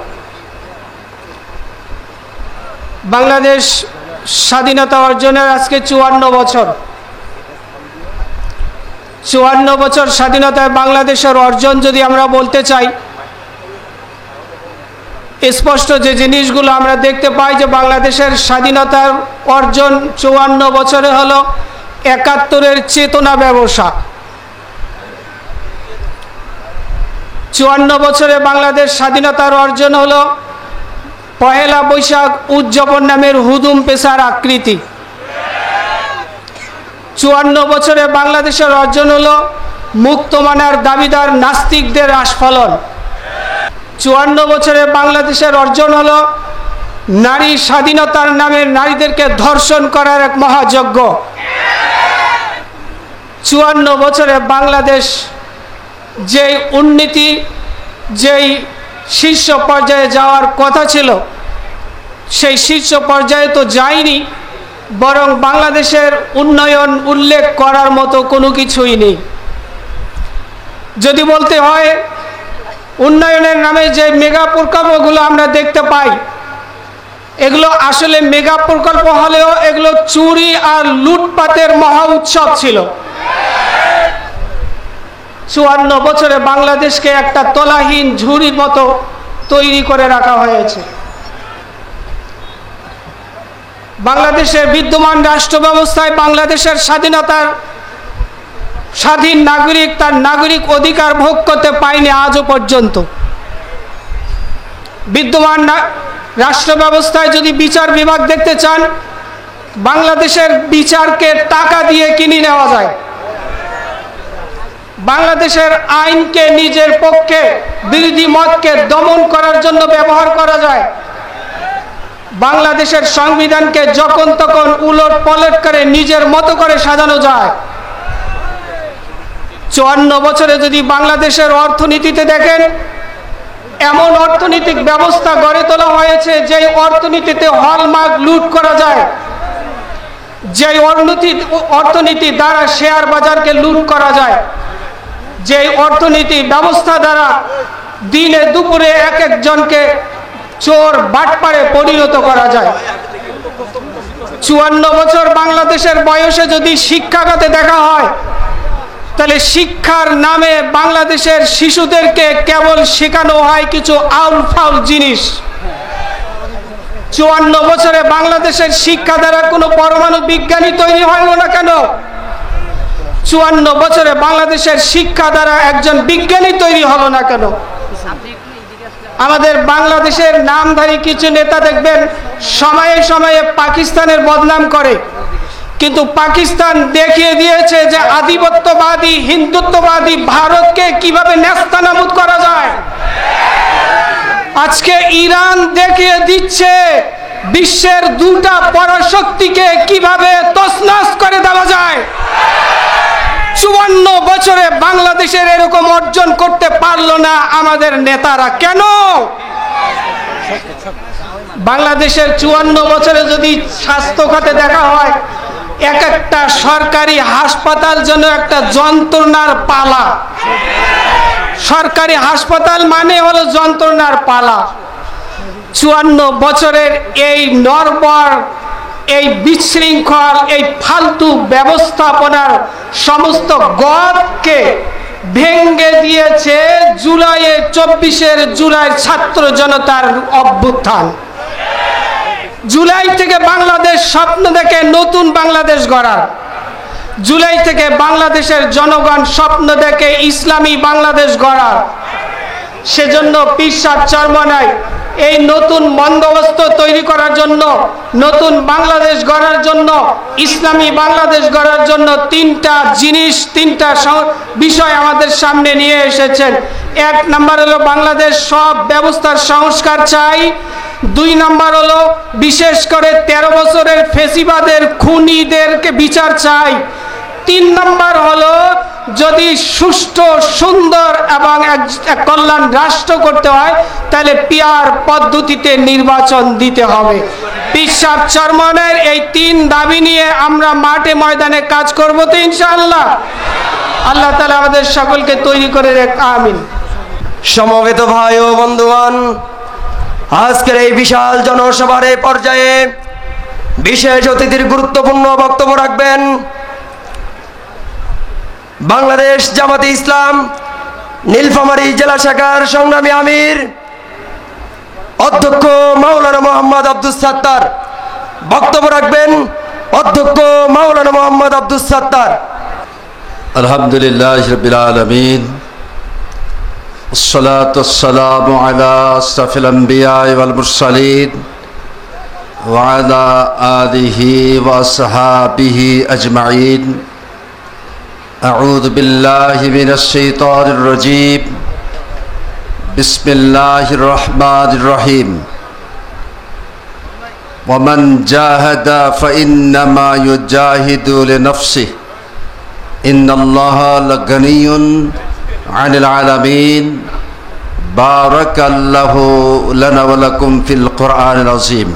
বাংলাদেশ স্বাধীনতা অর্জনের আজকে 54 বছর। 54 বছর স্বাধীনতায় বাংলাদেশের অর্জন যদি আমরা বলতে চাই, স্পষ্ট যে জিনিসগুলো আমরা দেখতে পাই যে বাংলাদেশের স্বাধীনতার অর্জন 54 বছরে হলো 71-এর চেতনা ব্যবসা। 54 বছরে বাংলাদেশ স্বাধীনতার অর্জন হলো পহেলা বৈশাখ উদযাপন নামের হুদুম পেশার আকৃতি। 54 বছরে বাংলাদেশের অর্জন হলো মুক্তমানার দাবিদার নাস্তিকদের আস্ফালন। 54 বছরে বাংলাদেশের অর্জন হলো নারী স্বাধীনতার নামে নারীদেরকে ধর্ষণ করার এক মহাযজ্ঞ। 54 বছরে বাংলাদেশ যেই উন্নতি, যেই শীর্ষ পর্যায়ে যাওয়ার কথা ছিল সেই শীর্ষ পর্যায়ে তো যায়নি, বরং বাংলাদেশের উন্নয়ন উল্লেখ করার মতো কোনো কিছুই নেই। যদি বলতে হয় উন্নয়নের নামে যে মেগা প্রকল্পগুলো আমরা দেখতে পাই, এগুলো আসলে মেগা প্রকল্প হলেও এগুলো চুরি আর লুটপাটের মহা উৎসব ছিল। 54 বছরে বাংলাদেশকে একটা তলাহীন ঝুড়ির মতো তৈরি করে রাখা হয়েছে। বাংলাদেশের বিদ্যমান রাষ্ট্র ব্যবস্থায় বাংলাদেশের স্বাধীন নাগরিক তার নাগরিক অধিকার ভোগ করতে পায়নি আজও পর্যন্ত। বিদ্যমান রাষ্ট্র ব্যবস্থায় যদি বিচার বিভাগ দেখতে চান, বাংলাদেশের বিচারকে টাকা দিয়ে কিনে নেওয়া যায়। বাংলাদেশের আইনকে নিজের পক্ষে বিরোধী মতকে দমন করার জন্য ব্যবহার করা যায়। বাংলাদেশের সংবিধানকে যখন তখন উলট পালট করে নিজের মতো করে সাজানো যায়। 54 বছরে যদি বাংলাদেশের অর্থনীতিতে দেখেন, এমন অর্থনৈতিক ব্যবস্থা গড়ে তোলা হয়েছে যে অর্থনীতিতে হলমার্ক লুট করা যায়, যে অর্থনীতি দ্বারা শেয়ার বাজারকে লুট করা যায়, যে অর্থনীতি ব্যবস্থা দ্বারা দিনে দুপুরে এক একজনকে চোর বাটপারে পরিণত করা যায়। 54 বছর বাংলাদেশের বয়সে যদি শিক্ষাখাতে দেখা হয়, তাহলে শিক্ষার নামে বাংলাদেশের শিশুদেরকে কেবল শেখানো হয় কিছু আউল ফাউল জিনিস। 54 বছরে বাংলাদেশের শিক্ষা দ্বারা কোনো পরমাণু বিজ্ঞানী তৈরি হলো না কেন? 54 বছরে বাংলাদেশের শিক্ষা দ্বারা একজন বিজ্ঞানী তৈরি হলো না কেন? আমাদের বাংলাদেশের নামধারী কিছু নেতা দেখবেন সময়ে সময়ে পাকিস্তানের বদনাম করে, কিন্তু পাকিস্তান দেখিয়ে দিয়েছে যে আধিপত্যবাদী হিন্দুত্ববাদী ভারতকে কিভাবে নেস্তানাবুদ করা যায়। আজকে ইরান দেখিয়ে দিচ্ছে বিশ্বের দুটা পরাশক্তিকে কিভাবে তছনছ করে দেওয়া যায়। 54 বছরে বাংলাদেশের এরকম অর্জন করতে পারলো না আমাদের নেতারা, কেন? বাংলাদেশের 54 বছরে যদি স্বাস্থ্য খাতে দেখা হয়, এক একটা সরকারি হাসপাতাল যেন একটা যন্ত্রণার পালা। সরকারি হাসপাতাল মানে হলো যন্ত্রণার পালা। 54 বছরের এই নড়বড়, এই বিশৃঙ্খল, এই ফালতু ব্যবস্থাপনার সমস্ত গদকে ভেঙে দিয়েছে জুলাইয়ের 24 জুলাই ছাত্র জনতার অভ্যুত্থান। জুলাই থেকে বাংলাদেশ স্বপ্ন দেখে নতুন বাংলাদেশ গড়ার। জুলাই থেকে বাংলাদেশের জনগণ স্বপ্ন দেখে ইসলামী বাংলাদেশ গড়ার। সেজন্য পীর সাহেব চরমনাই এই নতুন বন্দোবস্ত তৈরি করার জন্য, নতুন বাংলাদেশ গড়ার জন্য, ইসলামী বাংলাদেশ গড়ার জন্য তিনটা বিষয় আমাদের সামনে নিয়ে এসেছেন। 1 নম্বর হলো বাংলাদেশ সব ব্যবস্থার সংস্কার চাই। 2 নম্বর হলো বিশেষ করে 13 বছরের ফেসিবাদের খুনিদেরকে বিচার চাই। 3 নম্বর হলো যদি সুষ্ঠু, সুন্দর এবং এক কল্যাণ রাষ্ট্র করতে হয় তাহলে পিয়ার পদ্ধতিতে নির্বাচন দিতে হবে। পীর সাহেব চরমনাইয়ের এই 3 দাবি নিয়ে আমরা মাঠে ময়দানে কাজ করব তো ইনশাআল্লাহ। আল্লাহ তাআলা আমাদের সকলকে তৈরি করে রাখ, আমিন। সমবেত ভাই ও বন্ধুগণ, আজকের এই বিশাল জনসভার এই পর্যায়ে বিশেষ অতিথির গুরুত্বপূর্ণ বক্তব্য রাখবেন বাংলাদেশ জামাতে ইসলাম নীলফামারী জেলা শাখার সংগ্রামী আমির অধ্যক্ষ মাওলানা মোহাম্মদ আব্দুস সাত্তার। বক্তব্য রাখবেন অধ্যক্ষ মাওলানা মোহাম্মদ আব্দুস সাত্তার। আলহামদুলিল্লাহ রাব্বিল আলামিন, والصلاة والسلام على أشرف الأنبياء والمرسلين وعلى آله وأصحابه أجمعين. أعوذ بالله من الشيطان الرجيم. بسم الله الرحمن الرحيم. ومن جاهد فإنما يجاهد لنفسه إن الله لغني عن العالمين. بارك الله لنا ولكم في القرآن العظيم.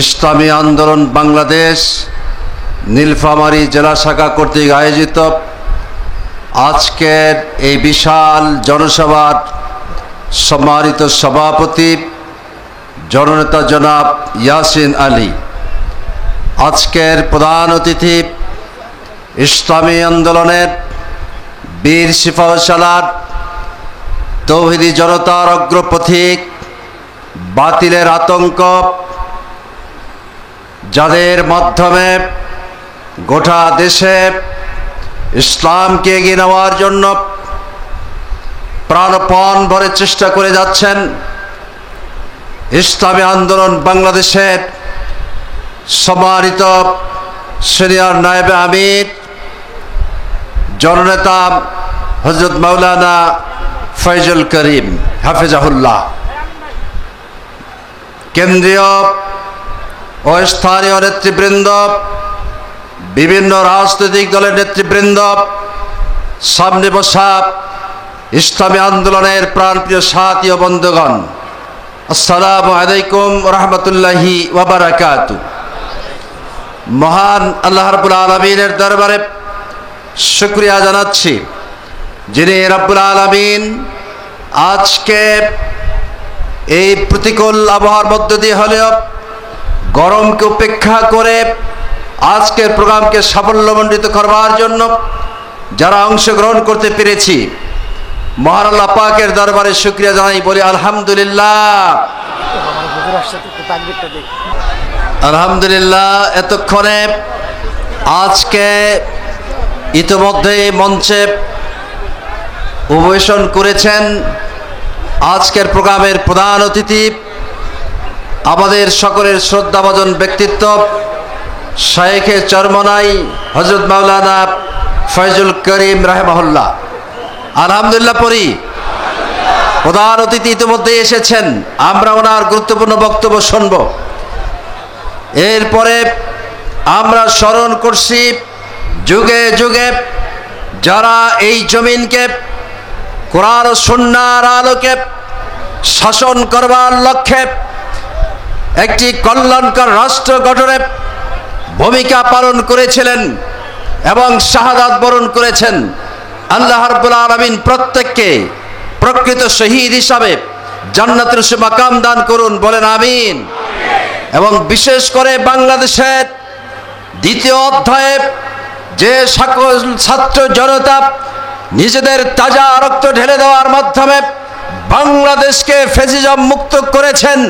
ইসলামী আন্দোলন বাংলাদেশ নীলফামারী জেলা শাখা কর্তৃক আয়োজিত আজকের এই বিশাল জনসভার সম্মানিত সভাপতি জননেতা জনাব ইয়াসিন আলী, আজকের প্রধান অতিথি ইসলামী আন্দোলনের বীর সিপাহসালার তৌহিদি জনতার অগ্রপথিক, বাতিলের আতঙ্ক যাদের মাধ্যমে গোটা দেশে ইসলামকে এগিয়ে নেওয়ার জন্য প্রাণপণ ভরে চেষ্টা করে যাচ্ছেন, ইসলামী আন্দোলন বাংলাদেশের সম্মানিত সিনিয়র নায়েবে আমির জননেতা হযরত মাওলানা ফয়জুল করিম হাফিজাহুল্লাহ, কেন্দ্রীয় ও স্থানীয় নেতৃবৃন্দ, বিভিন্ন রাজনৈতিক দলের নেতৃবৃন্দ, সামনে বসা ইসলামী আন্দোলনের প্রাণপ্রিয় সাথী ও বন্ধুগণ, আসসালামু আলাইকুম ওয়া রাহমাতুল্লাহি ওয়া বারাকাতুহু। মহান আল্লাহ রাব্বুল আলামিনের দরবারে শুকরিয়া জানাচ্ছি, যিনি রাব্বুল আলামিন আজকে এই প্রতিকূল আবহাওয়ার মধ্য দিয়ে হলেও গরমকে উপেক্ষা করে আজকের প্রোগ্রামকে সাফল্যমণ্ডিত করবার জন্য যারা অংশগ্রহণ করতে পেরেছি, মহান আল্লাহ পাকের দরবারে শুকরিয়া জানাই, বলি আলহামদুলিল্লাহ। আলহামদুলিল্লাহ। এতক্ষণে আজকে ইতিমধ্যে মঞ্চে অভিবেশন করেছেন আজকের প্রোগ্রামের প্রধান অতিথি, আমাদের সকলের শ্রদ্ধাভাজন ব্যক্তিত্ব শাইখে চরমনাই হযরত মাওলানা ফয়জুল করিম রাহিমাহুল্লাহ। আলহামদুলিল্লাহ পড়ি। প্রধান অতিথি ইতিমধ্যে এসেছেন, আমরা ওনার গুরুত্বপূর্ণ বক্তব্য শুনব। এরপরে আমরা স্মরণ করছি যুগে যুগে যারা এই জমিনকে কোরআন ও সুন্নাহর আলোকে শাসন করবার লক্ষ্যে একটি কল্যাণকর রাষ্ট্র গঠনে ভূমিকা পালন করেছিলেন এবং শাহাদাত বরণ করেছেন, আল্লাহ রাব্বুল আলামিন প্রত্যেককে প্রকৃত শহীদ হিসাবে জান্নাতের মাকাম দান করুন, বলেন আমিন। এবং বিশেষ করে বাংলাদেশের দ্বিতীয় অধ্যায়ে যে সকল ছাত্র জনতা নিজেদের তাজা রক্ত ঢেলে দেওয়ার মাধ্যমে বাংলাদেশকে ফ্যাসিজম মুক্ত করেছেন,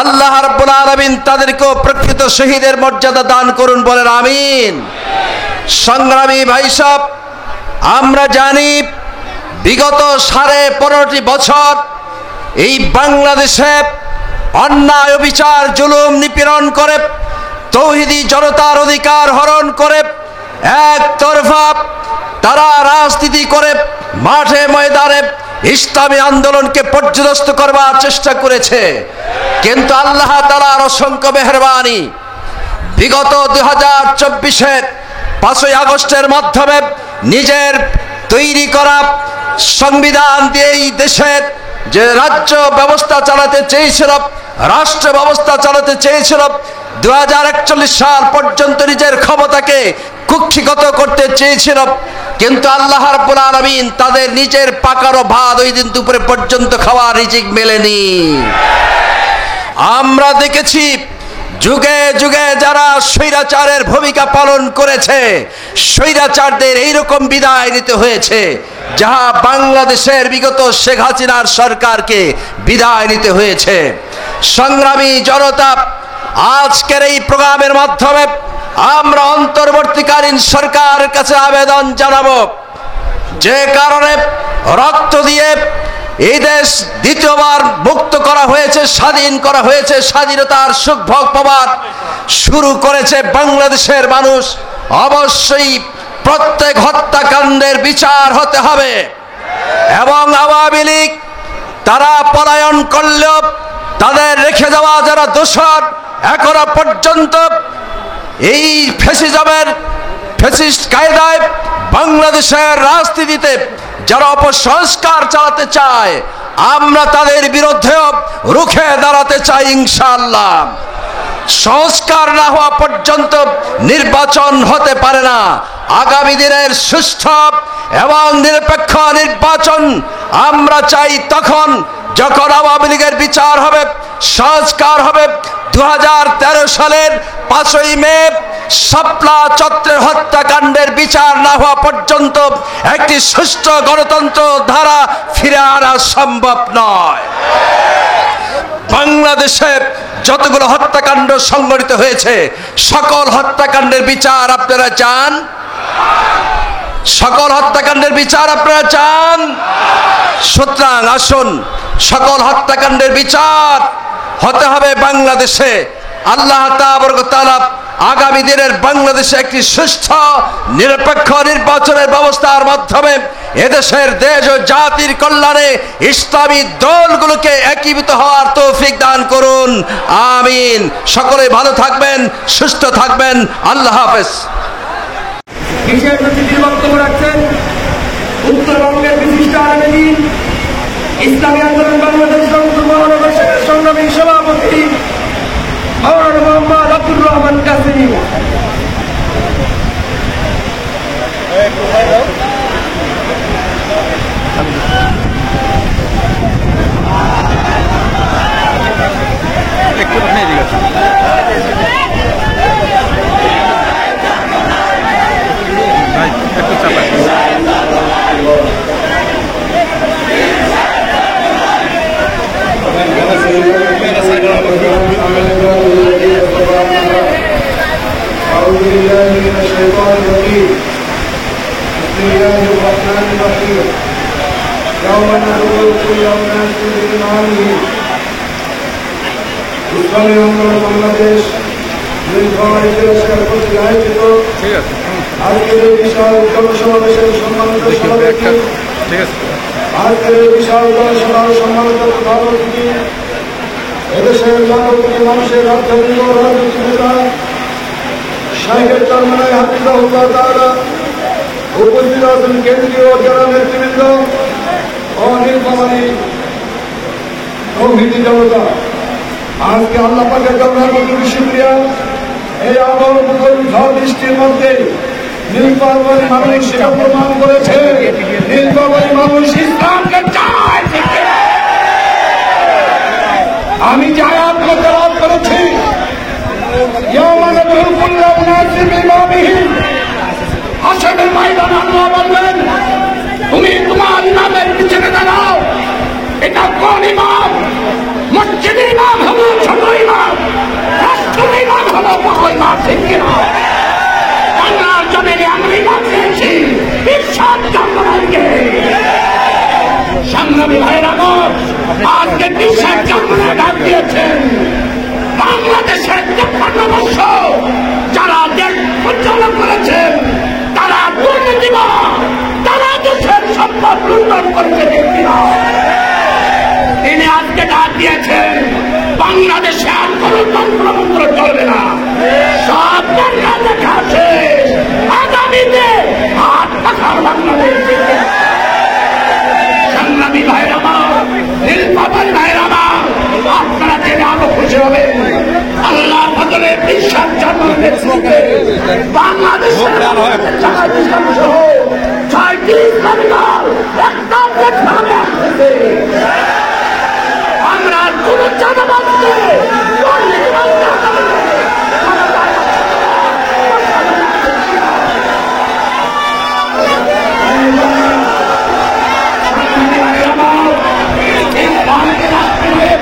আল্লাহ রাব্বুল আলামিন তাদেরকেও প্রকৃত শহীদের মর্যাদা দান করুন, বলেন আমিন। সংগ্রামী ভাই সাহেব, আমরা জানি বিগত 15.5 বছর এই বাংলাদেশে অন্যায় বিচার জুলুম নিপীড়ন করে তৌহিদি জনতার অধিকার হরণ করে একতরফা তারা রাজনীতি করে মাঠে ময়দানে ইসলামী আন্দোলনকে পর্যদস্ত করবার চেষ্টা করেছে। কিন্তু আল্লাহ তাআলার অসংখ্য মেহেরবানি, বিগত 2024-এর 5ই আগস্টের মাধ্যমে নিজের তৈরি করা সংবিধান দিয়ে এই দেশের যে রাজ্য ব্যবস্থা চালাতে চেয়েছিল, রাষ্ট্র ব্যবস্থা চালাতে চেয়েছিল, 2041 সাল পর্যন্ত নিজের ক্ষমতাকে কুক্ষিগত করতে চেয়েছিল, কিন্তু আল্লাহ রাব্বুল আলামিন তাদের নিজের পাকারো ভাত ওই দিন দুপুরে পর্যন্ত খাওয়ার রিজিক মেলেনি। আমরা দেখেছি যুগে যুগে যারা স্বৈরাচারের ভূমিকা পালন করেছে, স্বৈরাচারদের এইরকম বিদায় নিতে হয়েছে, যাহা বাংলাদেশের বিগত শেখ হাসিনার সরকারকে বিদায় নিতে হয়েছে। সংগ্রামী জনতা, আজকের এই প্রোগ্রামের মাধ্যমে আমরা অন্তর্বর্তীকালীন সরকারের কাছে আবেদন জানাবো, যে কারণে রক্ত দিয়ে এই দেশ দ্বিতীয়বার মুক্ত করা হয়েছে, স্বাধীন করা হয়েছে, স্বাধীনতার সুখ ভোগ পাবার শুরু করেছে বাংলাদেশের মানুষ, অবশ্যই প্রত্যেক হত্যাকাণ্ডের বিচার হতে হবে। এবং আওয়ামী লীগ তারা পলায়ন করলেও তাদের রেখে যাওয়া যারা দোষর এখনো পর্যন্ত এই ফ্যাসিজমের ফ্যাসিস্ট কায়দায় বাংলাদেশের রাজনীতিতে যারা অপসংস্কার চালাতে চায়, আমরা তাদের বিরুদ্ধেও রুখে দাঁড়াতে চাই ইনশাআল্লাহ। সংস্কার না হওয়া পর্যন্ত নির্বাচন হতে পারে না। আগামী দিনের সুষ্ঠু এবং নিরপেক্ষ নির্বাচন আমরা চাই তখন যখন আওয়ামী লীগের বিচার হবে, সংস্কার হবে। 2013 সালের 5ই মে শাপলা চত্বরের হত্যাকাণ্ডের বিচার না হওয়া পর্যন্ত একটি সুষ্ঠু গণতন্ত্র ধারা ফিরে আনা সম্ভব নয়। বাংলাদেশে যতগুলো হত্যাকাণ্ড সংঘটিত হয়েছে, সকল হত্যাকাণ্ডের বিচার আপনারা চান? সকল হত্যাকাণ্ডের বিচার আপনারা চান? সুতরাং আসুন, সকল হত্যাকাণ্ডের বিচার হতে হবে বাংলাদেশে। আল্লাহ তাআলা আগামী দিনের বাংলাদেশে একটি সুষ্ঠু নিরপেক্ষ নির্বাচনের ব্যবস্থার মাধ্যমে এদেশের দেশ ও জাতির কল্যাণে ইসলামী দলগুলোকে একীভূত হওয়ার তৌফিক দান করুন, আমিন। সকলে ভালো থাকবেন, সুস্থ থাকবেন। আল্লাহ হাফেজ। বিশেষ অতিথির বক্তব্য রাখছেন উত্তরবঙ্গের বিশিষ্ট আলেমদিন, ইসলামী আন্দোলন বাংলাদেশ রংপুর মহানগর শাখার সংগ্রামী সভাপতি মাওলানা মোহাম্মদ আব্দুর রহমান কাসেমি। أعوذ بالله من الشيطان الرجيم. بسم الله الرحمن الرحيم. يوم ندعو كل أناس بإمامهم. ইসলামী আন্দোলন বাংলাদেশ আয়োজিত আজকের এই বিশাল জনসমাবেশের সম্মানিত সভাপতি, আজকের এই বিশাল জনসভার সম্মানিত প্রধান অতিথি, এদেশের লক্ষ কোটি মানুষের রাজনৈতিক ও রাজনৈতিক নেতা শাহের চরমানায় হাফিজাহুল্লাহ তাআলা, উপস্থিত আছেন কেন্দ্রীয় জেলা নেতৃবৃন্দ ও নীলফামারী প্রভৃতি জনতা। আজকে আল্লাহ পাকের দরবারে কোটি শুকরিয়া, এই আবহাওয়া ঝড় বৃষ্টির মধ্যে নীলফামারী মানুষ সেটা প্রমাণ করেছে, নীলফামারী মানুষ ইসলামকে চায়। আমি যে আয়াতকে তেলাওয়াত করেছি, ইয়াওমা নাদউল কুল্লা উনাসিন বিইমামিহিম, হাসরের ময়দানে আল্লাহ বলবেন, তুমি তোমার ইমামের পিছনে দাঁড়াও। এটা কোন ইমাম? মসজিদের ইমাম হলো ছোট ইমাম, রাষ্ট্রের ইমাম হলো বড় ইমাম। ঠিক কিনা? বাংলার জমিনে আমরা ইমাম পেয়েছি ঈশ্বর জন্মনাথকে। সংগ্রামী ভাইরা আমার, আজকে বিশ্বের জন্মনাথ ডাক দিয়েছেন। বাংলাদেশের ৫৩ বর্ষ যারা দেশ পরিচালনা করেছেন তারা দুর্নীতিবাদ, তারা দেশের সম্পদ লুণ্ঠন করেছে। ঠিক কিনা? তিনি আজকে ডাক দিয়েছেন, বাংলাদেশে আর কোন তন্ত্রমন্ত্র চলবে না, সব বাংলাদেশ আছে আগামীতে হাত পাখার বাংলাদেশ। সংগ্রামী ভাইরা আমার, নীলফামারী ভাইরা আমার, আপনারা জেনে আরো খুশি হবেন। আল্লাহ ফজলে বিশ্বাস জন্মের বাংলাদেশের ৬টি ইসলামী দল একদম আসতেছে। আমরা কোন চাঁদাবাজকে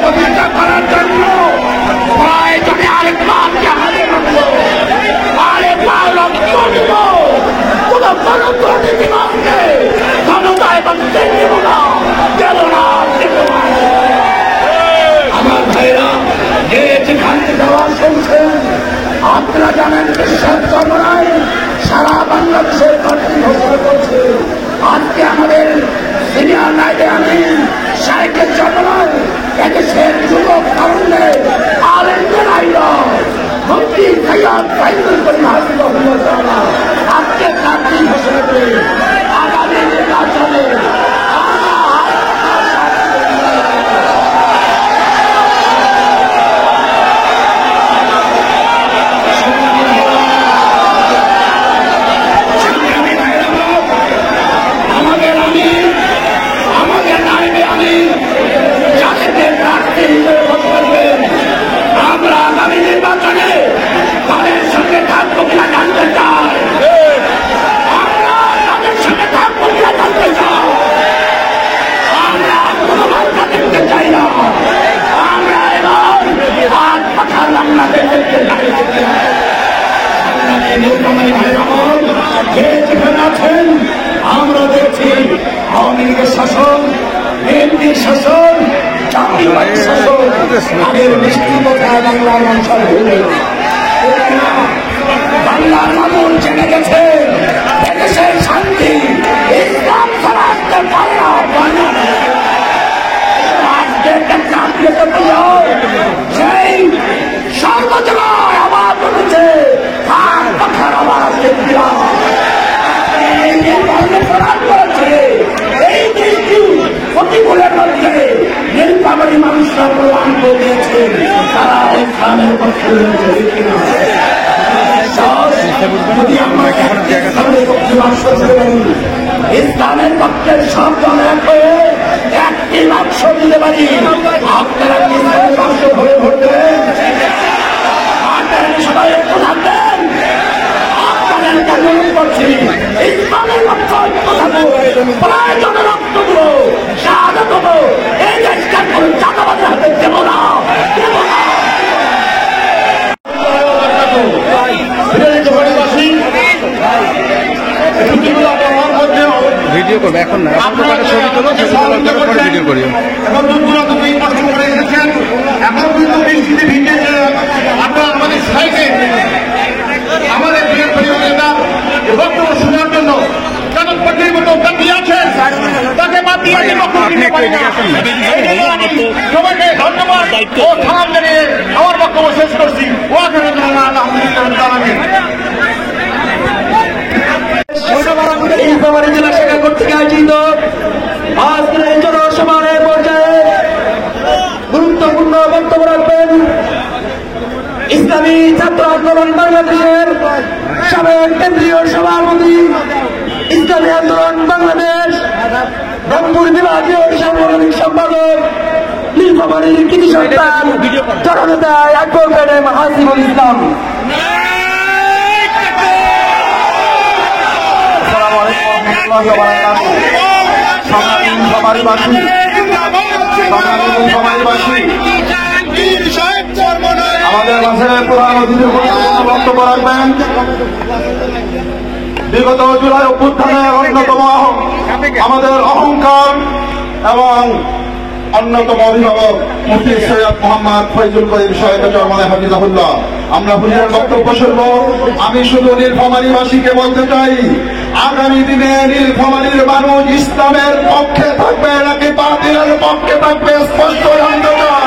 প্রতিষ্ঠা করার জন্য প্রয়োজনে আরেকবারকে হাতে রাখবো, আরেকবার রক্ত দিব। কোন দুর্নীতিবাদকে ক্ষমতায় বসতে দেব না, দেব না, দেব না। আমার ভাইরা, যে যেখানে দেওয়া শুনছেন, আপনারা জানেন বিশ্বাস চরমানায় সারা বাংলাদেশের কর্তৃক ঘোষণা করছে। আজকে আমাদের সিনিয়র নায়েবে আমিন শাহের চরমানায় এদেশের যুবক তরুণে আলেমদের আইডল মুফতি সৈয়দ সাইদুল করিম হাফিজাহুল্লাহ তাআলা আজকে কর্তৃক ঘোষণা করে আগামী নির্বাচনে আমরা আগামী নির্বাচনে তাদের সঙ্গে থাকবো কিনা জানতে চাই। আমরা তাদের সঙ্গে থাকবো কিনা জানতে চাই। আমরা কোনো বার্তা দেখতে চাই না। আমরা এবার হাত পাখার বাংলাদেশ দেখতে চাই। যেখানে আছেন আমরা দেখছি আওয়ামী লীগের শাসন, বিএনপির শাসন, জাতীয়বাদী শাসন, তাদের মিষ্টি কথায় বাংলার মানুষের ভুলে বাংলার মানুষ জেনে গেছে এদেশের শান্তি ইসলাম ছাড়া আসতে পারে না। আজকে সেই সর্বজনায় আওয়াজ উঠেছে, হাত পাখার আওয়াজ দেখলাম। এই দেশটি প্রতিকূলের মধ্যে নীলফামারী মানুষরা প্রমাণ করে দিয়েছে তারা ইসলামের পক্ষে রয়েছে। যদি আমরা ইসলামের পক্ষে সব দল এক হয়ে একটি বাক্স দিতে পারি, আপনারা কি বাক্স ভরে ভোট দেবেন? আপনারা সবাই একটু থাকবেন। আপনাদেরকে অনুরোধ করছি, ইসলামের পক্ষে প্রয়োজনে রক্ত দেবো, শাহাদাত দেবো। এই দেশটা কোন চাঁদাবাজের হাতে দেব না, দেব না। ভিডিও করবে এখন না, ছবি তোলো, ভিডিও করি। এখন দূরান্ত নির্বাচন করে এসেছেন, এখন কিন্তু আপনারা আমাদের সাইডে নীলফামারী জেলা শাখা কর্তৃক আয়োজিত আজকের এই জনসভার পর্যায়ে গুরুত্বপূর্ণ বক্তব্য রাখবেন ইসলামী ছাত্র আন্দোলন বাংলাদেশের সাবেক কেন্দ্রীয় সভাপতি, ইসলামী আন্দোলন বাংলাদেশ রংপুর বিভাগীয় সাংগঠনিক সম্পাদক, নীলফামারীর কৃতি সন্তান জননেতা অ্যাডভোকেট হাসিবুল ইসলাম। আমাদের মাঝে প্রধান অতিথি বক্তব্য রাখবেন বিগত জুলাই অভ্যুত্থানের অন্যতম আমাদের অহংকার এবং অন্যতম অভিভাবক মুফতি সৈয়দ মোহাম্মদ ফয়জুল করিম সাহেব চরমনে হাফিজাহুল্লাহ। আমরা হুজুরের বক্তব্য শুনব। আমি শুধু নীলফামারীবাসীকে বলতে চাই, আগামী দিনে নীলফামারীর মানুষ ইসলামের পক্ষে থাকবে নাকি বাতিলের পক্ষে থাকবে স্পষ্ট জানতে চাই।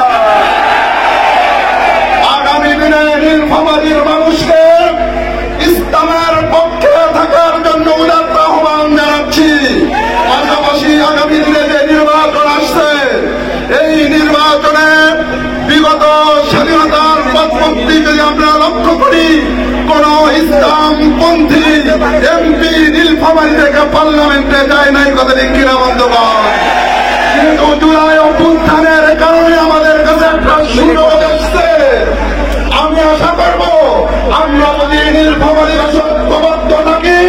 আগামী দিনে নীলফামারীর মানুষকে ইসলামের পক্ষে থাকার জন্য উদাত্ত আহ্বান জানাচ্ছি। পাশাপাশি আগামী দিনে যে নির্বাচন আসছে, এই নির্বাচনে বিগত স্বাধীনতার পথপন্থী যদি আমরা লক্ষ্য করি, কোন ইসলামপন্থী এমপি নীলফামারী থেকে পার্লামেন্টে যায় নাই, কথা ঠিক কিনা বন্ধুগণ? কিন্তু জুলাই অভ্যুত্থানের কারণে আমাদের কাছে একটা সুযোগ এসছে। আমি আশা করব আমরা যদি নীলফামারী ঐক্যবদ্ধ থাকি,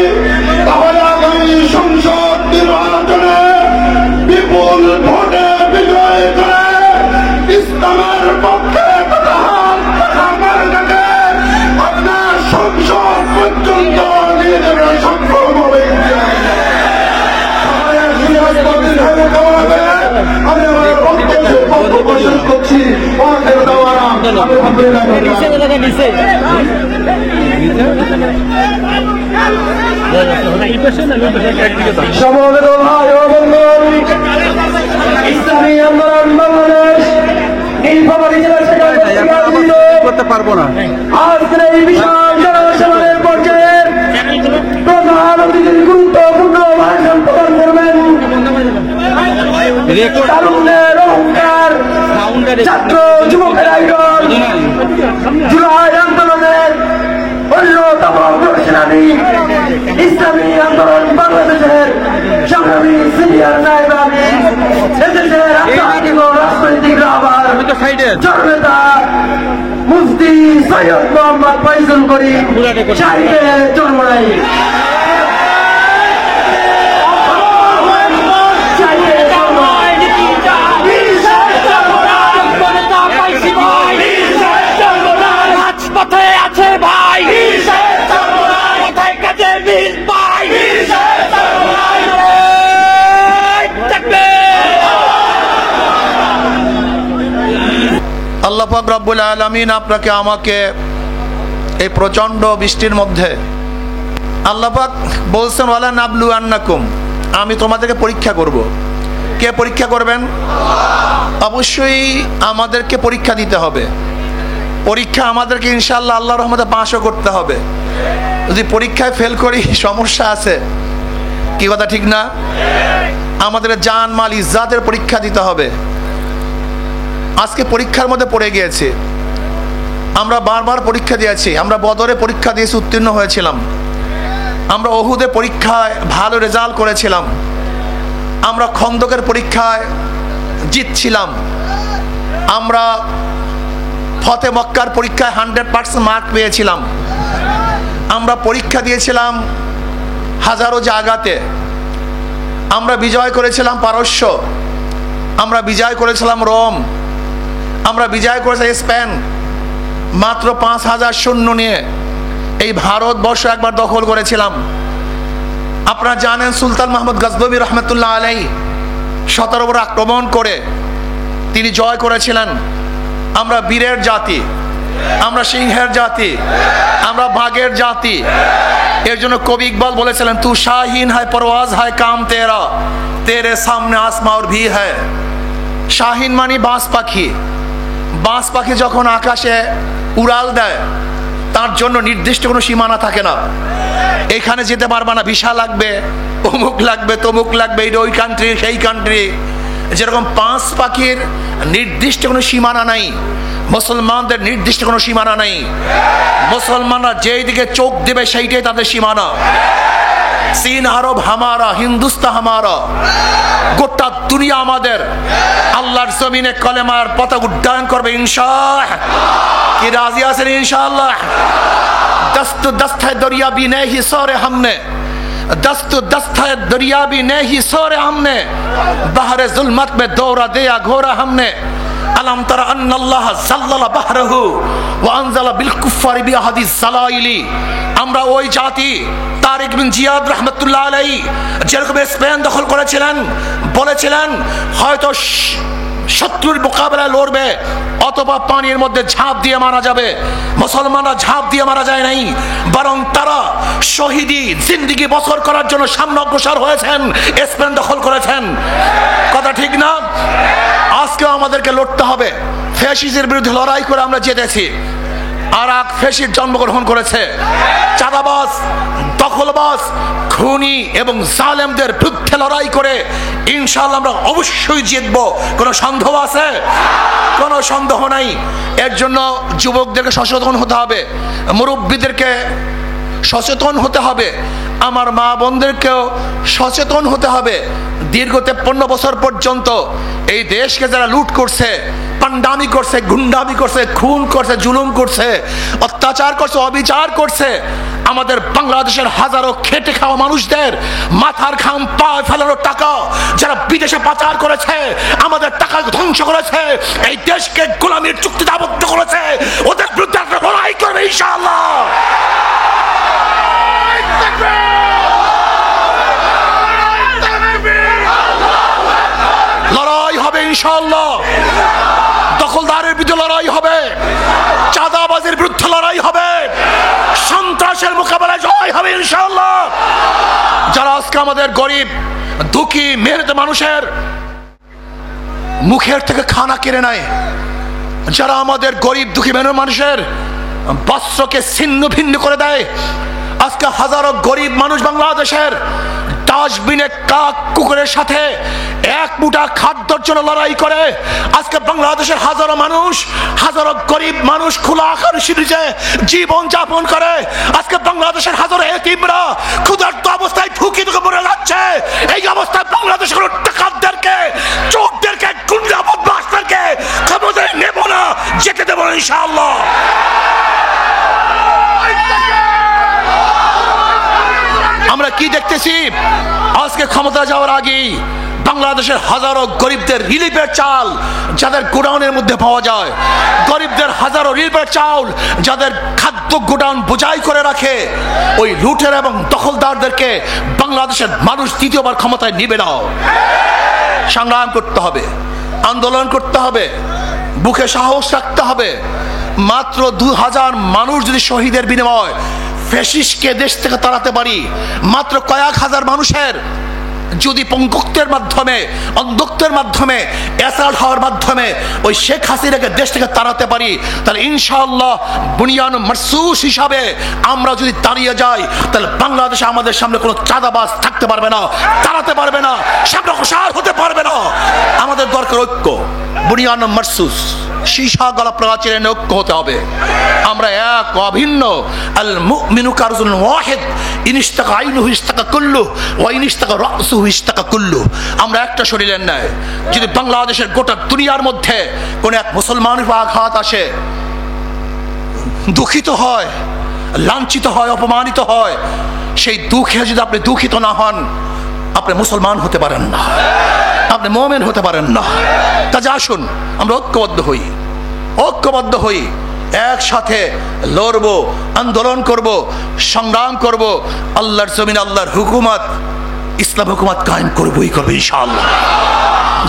তাহলে আগামী সংসদ নির্বাচনে বিপুল ভোটে বিজয় করে ইসলামের পক্ষে আপনার সংসদ পর্যন্ত নিয়ে যাবে সক্ষম হবে। আমি আমার বক্তব্য শেষ করছি। সমবেত ভাই ও বন্ধুগণ, ইসলামী আন্দোলন বাংলাদেশ নীলফামারী জেলা শাখা করতে পারবো না আজকের এই বিশাল জনসভার পর্যায়ে প্রধান অতিথি গুরুত্বপূর্ণ ভাষণ প্রদান করবেন তারুণ্যের অহংকার, ছাত্র যুবকের আইডল, জুলাই আন্দোলনের অন্যতম অগ্রসেনানী, ইসলামী আন্দোলন বাংলাদেশের সংগ্রামী সিনিয়র নায়েব আমির, এদেশের আন্তর্জাতিক ও রাজনৈতিক রাহবার জননেতা মুফতি সৈয়দ মোহাম্মদ ফয়জুল করিম সাহেবের জন্মদিন। আল্লাহ পাক রব্বুল আলামিন আপনাকে আমাকে এই প্রচন্ড বৃষ্টির মধ্যে, আল্লাহ পাক বলছেন ওয়ালা নাবলু আন্নাকুম, আমি তোমাদেরকে পরীক্ষা করব। কে পরীক্ষা করবেন? অবশ্যই আমাদেরকে পরীক্ষা দিতে হবে। পরীক্ষা আমাদেরকে ইনশাআল্লাহ আল্লাহর রহমতে পাসও করতে হবে। যদি পরীক্ষায় ফেল করি সমস্যা আছে, কি কথা ঠিক না? আমাদের জান মাল ইজ্জাতের পরীক্ষা দিতে হবে। আজকে পরীক্ষার মধ্যে পড়ে গিয়েছে। আমরা বারবার পরীক্ষা দিয়েছি। আমরা বদরে পরীক্ষা দিয়েছি, উত্তীর্ণ হয়েছিলাম। আমরা ওহুদে পরীক্ষায় ভালো রেজাল্ট করেছিলাম। আমরা খন্দকের পরীক্ষায় জিতছিলাম। আমরা ফতে মক্কার পরীক্ষায় 100% মার্ক পেয়েছিলাম। আমরা পরীক্ষা দিয়েছিলাম হাজারো জায়গাতে। আমরা বিজয় করেছিলাম পারস্য, আমরা বিজয় করেছিলাম রোম, আমরা বিজয় করেছি স্পেন। মাত্র 5000 সৈন্য নিয়ে এই ভারতবর্ষ একবার দখল করেছিলাম। আপনারা জানেন সুলতান মাহমুদ গজনবী রহমতুল্লাহ আলাইহি 17 বার আক্রমণ করে তিনি জয় করেছিলেন। আমরা বীরের জাতি, আমরা সিংহের জাতি, আমরা বাঘের জাতি। এর জন্য কবি ইকবাল বলেছিলেন, তু শাহিন হায় পরওয়াজ হায় কাম তেরা, তেরে সামনে আসমা और भी है। শাহিন মানে বাস পাখি। বাস পাখি যখন আকাশে উড়াল দেয়, তার জন্য নির্দিষ্ট কোনো সীমানা থাকে না। এখানে যেতে পারবা না, ভিসা লাগবে, অমুক লাগবে, তমুক লাগবে, এটা ওই কান্ট্রি সেই কান্ট্রি। যেরকম পাঁচ পাখির নির্দিষ্ট কোনো সীমানা নাই, মুসলমানদের নির্দিষ্ট কোনো সীমানা নাই। মুসলমানরা যেই দিকে চোখ দেবে সেইটাই তাদের সীমানা। চীন আরব হামারা, হিন্দুস্তান হামারা, গোটা দুনিয়া আমাদের। আল্লাহর জমিনে কলেমার পতাকা উড্ডয়ন করবে ইনশাআল্লাহ। কি রাজি আছেন ইনশাআল্লাহ? দস্ত দস্ত है दरिया भी नहीं सोरे हमने, दस्त दस्त है दरिया भी नहीं सोरे हमने, बहरे जुल्मत में दौरा दिया घोरा हमने, अलम तरा अन्ना अल्लाह ज़ल्लल बहरहु व अनज़ला बिल कुफ्फारि बि अहादिस ज़लाइली। আমরা ওই জাতি, তারিক বিন জিয়াদ রহমতুল্লাহ আলাইহি যেরকম স্পেন দখল করেছিলেন, বলেছিলেন হয়তো শত্রুর মোকাবেলায় লড়বে অথবা পানির মধ্যে ঝাঁপ দিয়ে মারা যাবে। মুসলমানরা ঝাঁপ দিয়ে মারা যায় নাই, বরং তারা শহীদি জিন্দেগি বছর করার জন্য সামনে অগ্রসর হয়েছেন, স্পেন দখল করেছেন। কথা ঠিক না? আজকেও আমাদেরকে লড়তে হবে। ফ্যাসিস্টের বিরুদ্ধে লড়াই করে আমরা জিতেছি। আর এক ফ্যাসিস্ট জন্মগ্রহণ করেছে। চাঁদাবাজ, দখলবাজ, খুনি এবং জালেমদের বিরুদ্ধে লড়াই করে ইনশাআল্লাহ আমরা অবশ্যই জিতবো। কোনো সন্দেহ আছে? কোনো সন্দেহ নাই। এর জন্য যুবকদেরকে সচেতন হতে হবে, মুরব্বীদেরকে সচেতন হতে হবে, আমার মা বোনদেরকেও সচেতন হতে হবে। দীর্ঘ 53 বছর পর্যন্ত এই দেশকে যারা লুট করছে, পান্ডামি করছে, গুন্ডামি করছে, খুন করছে, জুলুম করছে, অত্যাচার করছে, অবিচার করছে, আমাদের বাংলাদেশের হাজারো খেটে খাওয়া মানুষদের মাথার ঘাম পায়ে ফেলানোর টাকা যারা বিদেশে পাচার করেছে, আমাদের টাকা ধ্বংস করেছে, এই দেশকে গোলামির চুক্তিতে আবদ্ধ করেছে, ওদের বিরুদ্ধে আমরা লড়াই করবে ইনশাআল্লাহ। লড়াই হবে ইনশাআল্লাহ। দখলদারের বিরুদ্ধে লড়াই হবে, চাঁদাবাজের বিরুদ্ধে লড়াই হবে, সন্ত্রাসের মোকাবেলায় জয় হবে ইনশাআল্লাহ। যারা আজকে আমাদের গরিব দুঃখী মেহনতি মানুষের মুখের থেকে খানা কেড়ে নেয়, যারা আমাদের গরিব দুঃখী মেহনতি মানুষের বস্ত্রকে ছিন্ন ভিন্ন করে দেয়, আজকে হাজারো গরিব মানুষ বাংলাদেশের ডাস্টবিনে কাক কুকুরের সাথে এক মুঠা খাদ্যর জন্য লড়াই করে। আজকে বাংলাদেশের হাজারো মানুষ, হাজারো গরিব মানুষ খোলা আকাশের নিচে জীবন যাপন করে। আজকে বাংলাদেশের হাজারো এতিমরা ক্ষুধার্ত অবস্থায় ঢুকি ঢুকে মরে যাচ্ছে। এই অবস্থায় বাংলাদেশের কোনো ডাকাতদেরকে, চোরদেরকে, গুন্ডা বদমাশদেরকে ক্ষমতায় নেব না, যেতে দেব না ইনশাআল্লাহ। আমরা কি দেখতেছি? আজকে ক্ষমতা যাওয়ার আগেই বাংলাদেশের হাজারো গরিবদের রিলিফের চাল যাদের গোডাউনের মধ্যে পাওয়া যায়, গরিবদের হাজারো রিলিফের চাউল যাদের খাদ্য গোডাউন বোঝাই করে রাখে, ওই লুটের এবং দখলদারদেরকে বাংলাদেশের মানুষ দ্বিতীয়বার ক্ষমতায় নিবে না। সংগ্রাম করতে হবে, আন্দোলন করতে হবে, বুকে সাহস রাখতে হবে। মাত্র 2000 মানুষ যদি শহীদের বিনিময় ফ্যাসিস্টকে দেশ থেকে তাড়াতে পারি, মাত্র কয়েক হাজার মানুষের যদি পঙ্গুত্বের মাধ্যমে, অন্ধত্বের মাধ্যমে, অ্যাসাল্ট হওয়ার মাধ্যমে ওই শেখ হাসিনাকে দেশ থেকে তাড়াতে পারি, তাহলে ইনশাআল্লাহ বুনিয়ান মারসুস হিসাবে আমরা যদি দাঁড়িয়ে যাই, তাহলে বাংলাদেশে আমাদের সামনে কোনো চাঁদাবাজ থাকতে পারবে না, তাড়াতে পারবে না, সামনে অগ্রসর হতে পারবে না। আমাদের দরকার ঐক্য, বুনিয়ান মারসুস, সীসা গলা প্রাচীরের ঐক্য হতে হবে। আমরা এক অভিন্ন, আল মুমিনু কারজুন ওয়াহিদ, ইনিস্তাকা আইনুহু ইস্তাকা কুল্লু ওয়া ইনিস্তাকা রাসুহু ইস্তাকা কুল্লু। আমরা একটা শরীরের ন্যায়। যদি বাংলাদেশের গোটা দুনিয়ার মধ্যে কোন এক মুসলমানের আঘাত আসে, দুঃখিত হয়, লাঞ্ছিত হয়, অপমানিত হয়, সেই দুঃখে যদি আপনি দুঃখিত না হন, আপনি মুসলমান হতে পারেন না, আপনি মুমিন হতে পারেন না। কাজে আসুন আমরা ঐক্যবদ্ধ হই, ঐক্যবদ্ধ হই, একসাথে লড়বো, আন্দোলন করব, সংগ্রাম করব, আল্লাহর জমিন আল্লাহর হুকুমত, ইসলাম হুকুমত কায়েম করবই করবো ইনশাআল্লাহ।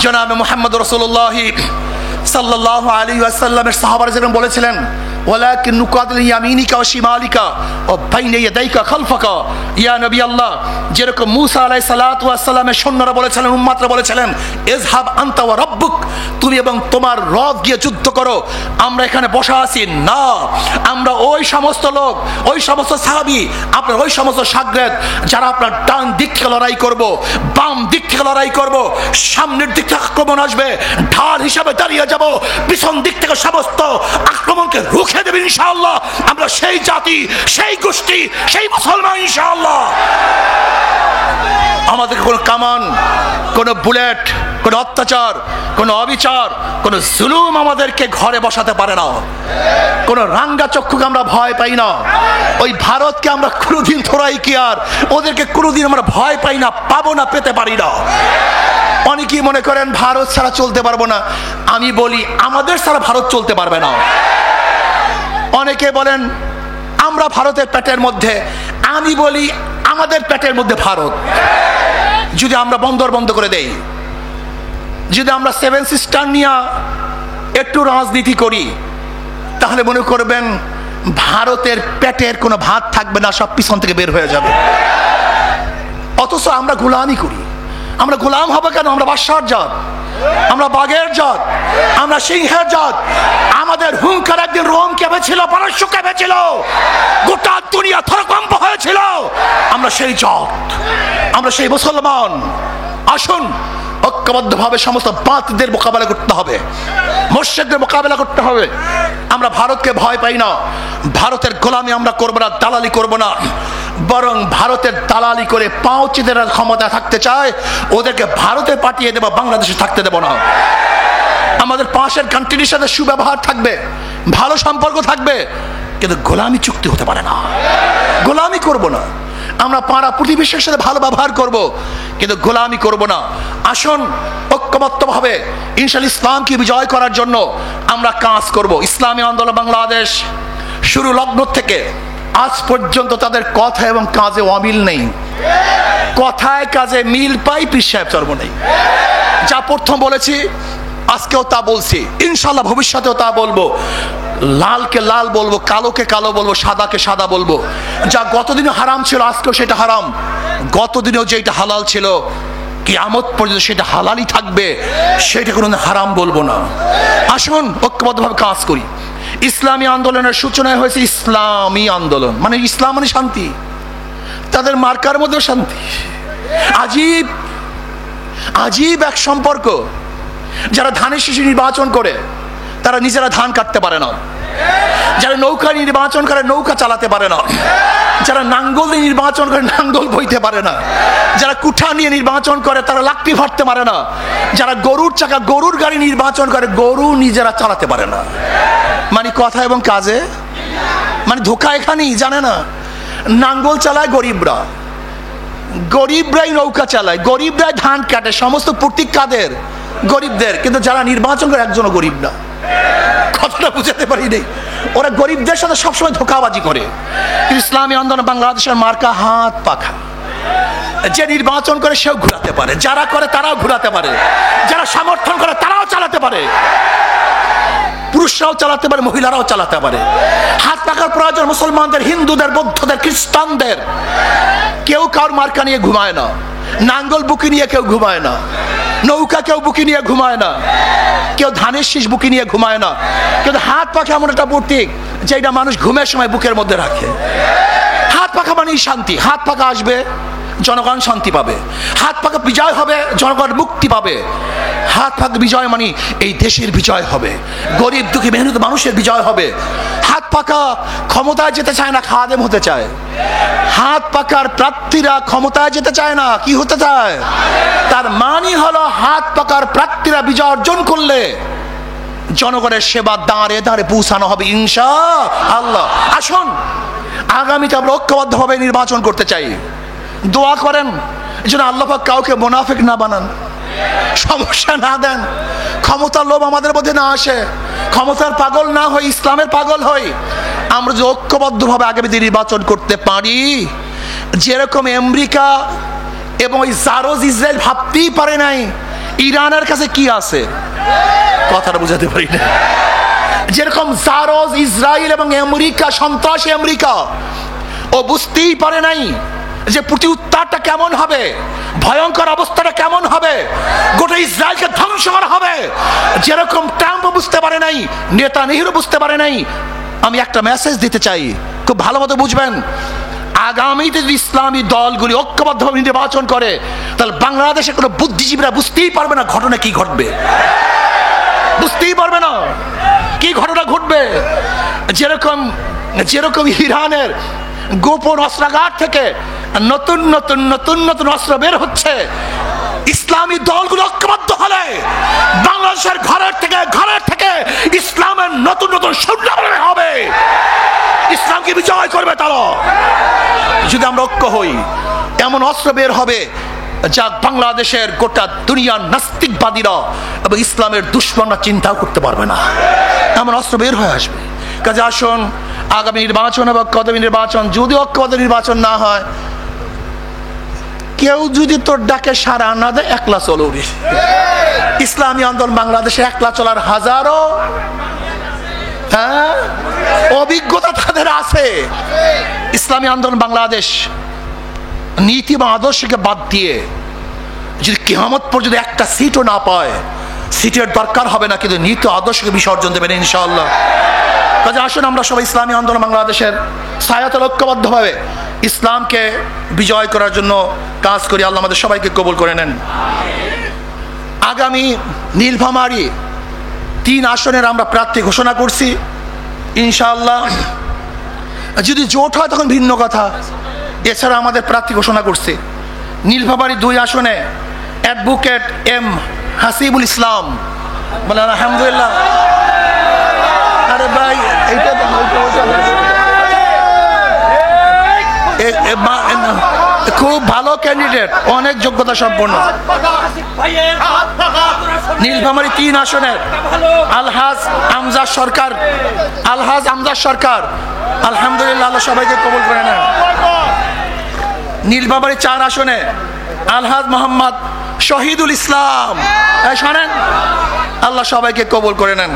জনাবে মুহাম্মদ রাসূলুল্লাহ সাল্লাল্লাহু আলাইহি ওয়াসাল্লামের সাহাবারা যেরকম বলেছিলেন, ওয়ালাকিন নুকাতিল ইয়ামিনিকা ওয়া শিমালিকা ওয়া বাইনা ইয়াদাইকা খালফাকা। ইয়া নবী আল্লাহ, যেরকম মূসা আলাইহিস সালাতু ওয়াস সালামের সৈন্যরা বলেছিলেন, উম্মতরা বলেছিলেন, ইযহাব আনতা ওয়া রাব্বুক, তুমি এবং তোমার রব গিয়ে যুদ্ধ করো, আমরা এখানে বসা আছি না। আমরা ওই সমস্ত লোক, ওই সমস্ত সাহাবী, আপনার ওই সমস্ত শাগরেদ যারা আপনার ডান দিক থেকে লড়াই করব, বাম দিক থেকে লড়াই করব, সামনের দিক থেকে আক্রমণ আসবে, ঢাল হিসাবে দাঁড়িয়ে যাব, পিছন দিক থেকে সমস্ত আক্রমণকে রুখে দেবে ইনশাআল্লাহ। আমরা সেই জাতি, সেই গোষ্ঠী, সেই মুসলমান ইনশাআল্লাহ। আমাদের কোনো কামান, কোনো বুলেট, কোনো অত্যাচার, কোনো অবিচার, কোনো জুলুম আমাদেরকে ঘরে বসাতে পারে না। কোনো রাঙ্গা চক্ষুকে আমরা ভয় পাই না। ওই ভারতকে আমরা কোনোদিন থোড়াই কি আর ওদেরকে কোনোদিন আমরা ভয় পাই না, পাবো না, পেতে পারি না। অনেকেই মনে করেন ভারত ছাড়া চলতে পারবো না। আমি বলি আমাদের ছাড়া ভারত চলতে পারবে না। অনেকে বলেন আমরা ভারতের পেটের মধ্যে, আমি বলি আমাদের পেটের মধ্যে ভারত। যদি আমরা বন্দর বন্ধ করে দেই, যদি আমরা সেভেন সিস্টার নিয়ে একটু রাজনীতি করি, তাহলে মনে করবেন ভারতের পেটের কোনো ভাত থাকবে না, সব পিছন থেকে বের হয়ে যাবে। অথচ আমরা গোলামি করি। আমরা গোলাম হবে কেন? আমরা বাদশার জাত, আমরা বাঘের জাত, আমরা সিংহের জাত। আমাদের হুঙ্কার একদিন রোম কেঁপেছিল, পারস্য কেঁপেছিল, গোটা দুনিয়া থরকম্প হয়েছিল। আমরা সেই জাত, আমরা সেই মুসলমান। আসুন ঐক্যবদ্ধভাবে সমস্ত বাতিলদের মোকাবেলা করতে হবে, মুশরিকদের মোকাবেলা করতে হবে। আমরা ভারতকে ভয় পাই না। ভারতের গোলামি আমরা করবো না, দালালি করবো না, বরং ভারতের দালালি করে পাঁচদের ক্ষমতা থাকতে চায়, ওদেরকে ভারতে পাঠিয়ে দেবো, বাংলাদেশে থাকতে দেবো না। আমাদের পাশের কান্ট্রির সাথে সুব্যবহার থাকবে, ভালো সম্পর্ক থাকবে, কিন্তু গোলামি চুক্তি হতে পারে না। গোলামি করব না। আমরা পাড়া প্রতিবেশীর সাথে ভালো ব্যবহার করব, কিন্তু গোলামি করব না। আসুন ঐক্যবদ্ধভাবে ইনশাআল্লাহ ইসলামকে বিজয় করার জন্য আমরা কাজ করব। ইসলামী আন্দোলন বাংলাদেশ শুরু লগ্ন থেকে আজ পর্যন্ত তাদের কথা এবং কাজে অমিল নেই। কথায় কাজে মিল পাই, পীর সাহেব চর্ম নেই। যা প্রথম বলেছি আজকেও তা বলছি, ইনশাআল্লাহ ভবিষ্যতেও তা বলবো। লালকে লাল বলবো, কালোকে কালো বলবো, সাদাকে সাদা বলবো। যা গতদিনে হারাম ছিল আজকেও সেটা হারাম, গতদিনেও যেটা হালাল ছিল কিয়ামত পর্যন্ত সেটা হালালই থাকবে, সেটা কোনো হারাম বলবো না। আসুন ঐক্যবদ্ধভাবে কাজ করি। ইসলামী আন্দোলনের সূচনা হয়েছে ইসলামী আন্দোলন, মানে ইসলাম মানে শান্তি। তাদের মার্কার মধ্যে শান্তি। আজীব আজীব এক সম্পর্ক। যারা ধানের শীষ নির্বাচন করে তারা নিজেরা ধান কাটতে পারে না, যারা নৌকা নির্বাচন করে নৌকা চালাতে পারে না, যারা নাঙ্গল দিয়ে নির্বাচন করে নাঙ্গল বইতে পারে না, যারা কুঠা নিয়ে নির্বাচন করে তারা লাকড়ি ভাটতে পারে না, যারা গরুর চাকা গরুর গাড়ি নির্বাচন করে গরু নিজেরা চালাতে পারে না। মানে কথা এবং কাজে মানে ধোকা এখানেই, জানে না। নাঙ্গল চালায় গরিবরা, গরিবরাই নৌকা চালায়, গরিবরাই ধান কাটে, সমস্ত প্রতীক কাদের? গরিবদের। কিন্তু যারা নির্বাচন করে একজনও গরিব না। কথাটা বুঝাতে পারি নেই। ওরা গরিবদের সাথে সবসময় ধোকাবাজি করে। ইসলামী আন্দোলন বাংলাদেশের মার্কা হাত পাখা। যে নির্বাচন করে সেও ঘুরাতে পারে, যারা করে তারাও ঘুরাতে পারে, যারা সমর্থন করে তারাও চালাতে পারে, পুরুষরাও চালাতে পারে, মহিলারাও চালাতে পারে। হাত পাখার প্রয়োজন মুসলমানদের, হিন্দুদের, বৌদ্ধদের, খ্রিস্টানদের। কেউ কার মার্কা নিয়ে ঘুমায় না, নাঙ্গল বুকি নিয়ে কেউ ঘুমায় না, নৌকা কেউ বুকি নিয়ে ঘুমায় না, কেউ ধানের শীষ বুকি নিয়ে ঘুমায় না। কিন্তু হাত পাখা এমন একটা প্রতীক যেটা মানুষ ঘুমের সময় বুকের মধ্যে রাখে। হাত পাখা মানেই শান্তি। হাত পাখা আসবে, জনগণ শান্তি পাবে। হাত পাখা বিজয় হবে, জনগণ মুক্তি পাবে। হাত পাখা বিজয় মানে এই দেশের বিজয় হবে, গরিব দুঃখী মেহনত মানুষের বিজয় হবে। হাত পাখা ক্ষমতায় যেতে চায় না, খাদেম হতে চায়। হাত পাকার প্রার্থীরা ক্ষমতায় যেতে চায় না, কি হতে চায়? তার মানে হলো হাত পাকার প্রার্থীরা বিজয় অর্জন করলে জনগণের সেবা দাঁড়ে দাঁড়ে পৌঁছানো হবে ইনশাআল্লাহ। আসুন আগামীতে আমরা ঐক্যবদ্ধভাবে নির্বাচন করতে চাই। দোয়া করেন যেন আল্লাহ পাক কাউকে মুনাফিক না বানান, সমস্যা না দেন, ক্ষমতার লোভ আমাদের মধ্যে না আসে, ক্ষমতার পাগল না হই, ইসলামের পাগল হই। আমরা যে ঐক্যবদ্ধভাবে আগামীতে নির্বাচন করতে পারি, যেরকম আমেরিকা এবং ওই জারোজ ইসরায়েল ভাবতেই পারে নাই ইরানের কাছে কি আছে। কথাটা বুঝাতে পারি না। যেরকম জারজ ইসরায়েল এবং আমেরিকা, সন্ত্রাসী আমেরিকা, ও বুঝতেই পারে নাই যে প্রতি উত্তারটা কেমন হবে, ভয়ঙ্কর অবস্থাটা কেমন হবে, গোটা ইসরায়েলকে ধ্বংস করা হবে। যেরকম ট্রাম্প বুঝতে পারে নাই, নেতানিয়াহু বুঝতে পারে নাই। আমি একটা মেসেজ দিতে চাই, খুব ভালো মতো বুঝবেন। আগামীতে যদি ইসলামী দলগুলি ঐক্যবদ্ধভাবে নির্বাচন করে, তাহলে বাংলাদেশে কোনো বুদ্ধিজীবীরা বুঝতেই পারবে না ঘটনা কি ঘটবে, বুঝতেই পারবে না কি ঘটনা ঘটবে। যেরকম যেরকম ইরানের গোপন অস্ত্রাগার থেকে নতুন নতুন নতুন নতুন অস্ত্র বের হচ্ছে, ইসলামী দলগুলো ঐক্যবদ্ধ হলে বাংলাদেশের ঘরের থেকে ইসলামের নতুন নতুন সৈন্য হবে, ইসলামকে বিজয় করবে তারা। যদি আমরা ঐক্য হই, এমন অস্ত্র বের হবে যা বাংলাদেশের গোটা দুনিয়ার নাস্তিকবাদীরা এবং ইসলামের দুশ্মনরা চিন্তাও করতে পারবে না, এমন অস্ত্র বের হয়ে আসবে। কাজে আসুন, আগামী নির্বাচন এবং কদমী নির্বাচন, যদি ঐক্যবদ্ধ নির্বাচন না হয়, কেউ যদি তোর ডাকে সাড়া না দেয়, একলা চলো। ইসলামী আন্দোলন বাংলাদেশে একলা চলার হাজারো অভিজ্ঞতা তাদের আছে। ইসলামী আন্দোলন বাংলাদেশ নীতি এবং আদর্শকে বাদ দিয়ে যদি কিয়ামত পর্যন্ত একটা সিটও না পায়, সিটের দরকার হবে না, কিন্তু নীতি আদর্শকে বিসর্জন দেবেন ইনশাআল্লাহ। কাজে আসুন, আমরা সবাই ইসলামী আন্দোলন বাংলাদেশের ছায়াতলে ঐক্যবদ্ধভাবে ইসলামকে বিজয় করার জন্য কাজ করি। আল্লাহ আমাদের সবাইকে কবুল করে নেন। আগামী নীলফামারী 3 আসনের আমরা প্রার্থী ঘোষণা করছি ইনশাআল্লাহ। যদি জোট হয় তখন ভিন্ন কথা, এছাড়া আমাদের প্রার্থী ঘোষণা করছি। নীলফামারী 2 আসনে অ্যাডভোকেট এম হাসিবুল ইসলাম। বলেন আলহামদুলিল্লাহ। আরে ভাই, এইটা খুব ভালো ক্যান্ডিডেট, অনেক যোগ্যতা সম্পন্ন। নীলফামারী 3 আসনের আলহাজ আমজাদ সরকার, আলহামদুলিল্লাহ, আল্লাহ সবাইকে কবুল করে নেন। নীলফামারী 4 আসনে আলহাজ মোহাম্মদ শহীদুল ইসলাম, শোনেন, আল্লাহ সবাইকে কবুল করে নেন।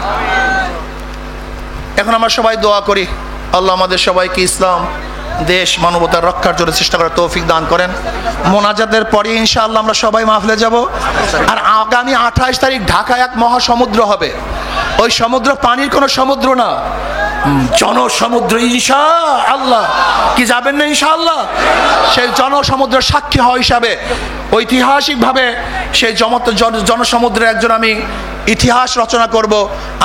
এখন আমরা সবাই দোয়া করি, আল্লাহ আমাদের সবাইকে ইসলাম, দেশ, মানবতার রক্ষার জন্য চেষ্টা করার তৌফিক দান করেন। মোনাজাতের পরে ইনশাআল্লাহ আমরা সবাই মাহফিলে যাব। আর আগামী 28 তারিখ ঢাকায় এক মহাসমুদ্র হবে। ওই সমুদ্র পানির কোনো সমুদ্র না, জনসমুদ্র ইনশাআল্লাহ। কি যাবেন না ইনশাআল্লাহ? সেই জনসমুদ্রের সাক্ষী হওয়া হিসাবে ঐতিহাসিকভাবে সেই জনসমুদ্রের একজন আমি ইতিহাস রচনা করব,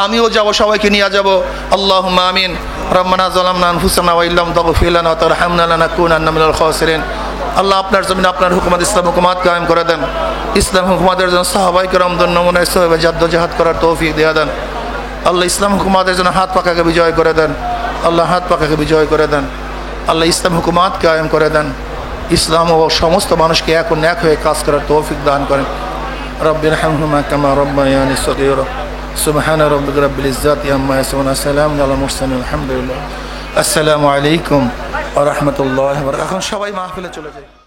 আমিও যাব, সবাইকে নিয়ে যাব। আল্লাহুম্মা আমিন। রব্বানা যালামনা আনফুসানা ওয়া ইল্লাম তাগফির লানা ওয়া তারহামনা লানাকুনান্না মিনাল খাসিরিন। আল্লাহ আপনার জমিনে আপনার হুকুমত, ইসলাম হুকুমত কায়েম করে দেন। ইসলাম হুকুমতের জন্য সাহাবায়ে কেরামদের নমুনায় সওয়াবে জাদ্দোজাহাদ করার তৌফিক দিয়ে দেন। আল্লাহ ইসলাম হুকুমতের জন্য হাত পাকাকে বিজয় করে দেন। আল্লাহ হাত পাকাকে বিজয় করে দেন। আল্লাহ ইসলাম হুকুমত কায়েম করে দেন। ইসলাম ও সমস্ত মানুষকে এক ও ন্যাক হয়ে কাজ করার তৌফিক দান করেন। রব্বিরহামহুমা কামা রাব্বায়ানি সগীরা। সুবহানা রাব্বিকা রাব্বিল ইজ্জাতি আম্মা ইয়াসিফুন। সালামুন আলাল মুরসালিন। আলহামদুলিল্লাহ। আসসালামু আলাইকুম ওয়া রাহমাতুল্লাহি ওয়া বারাকাতুহু। এখন সবাই মাহফিলে চলে যাই।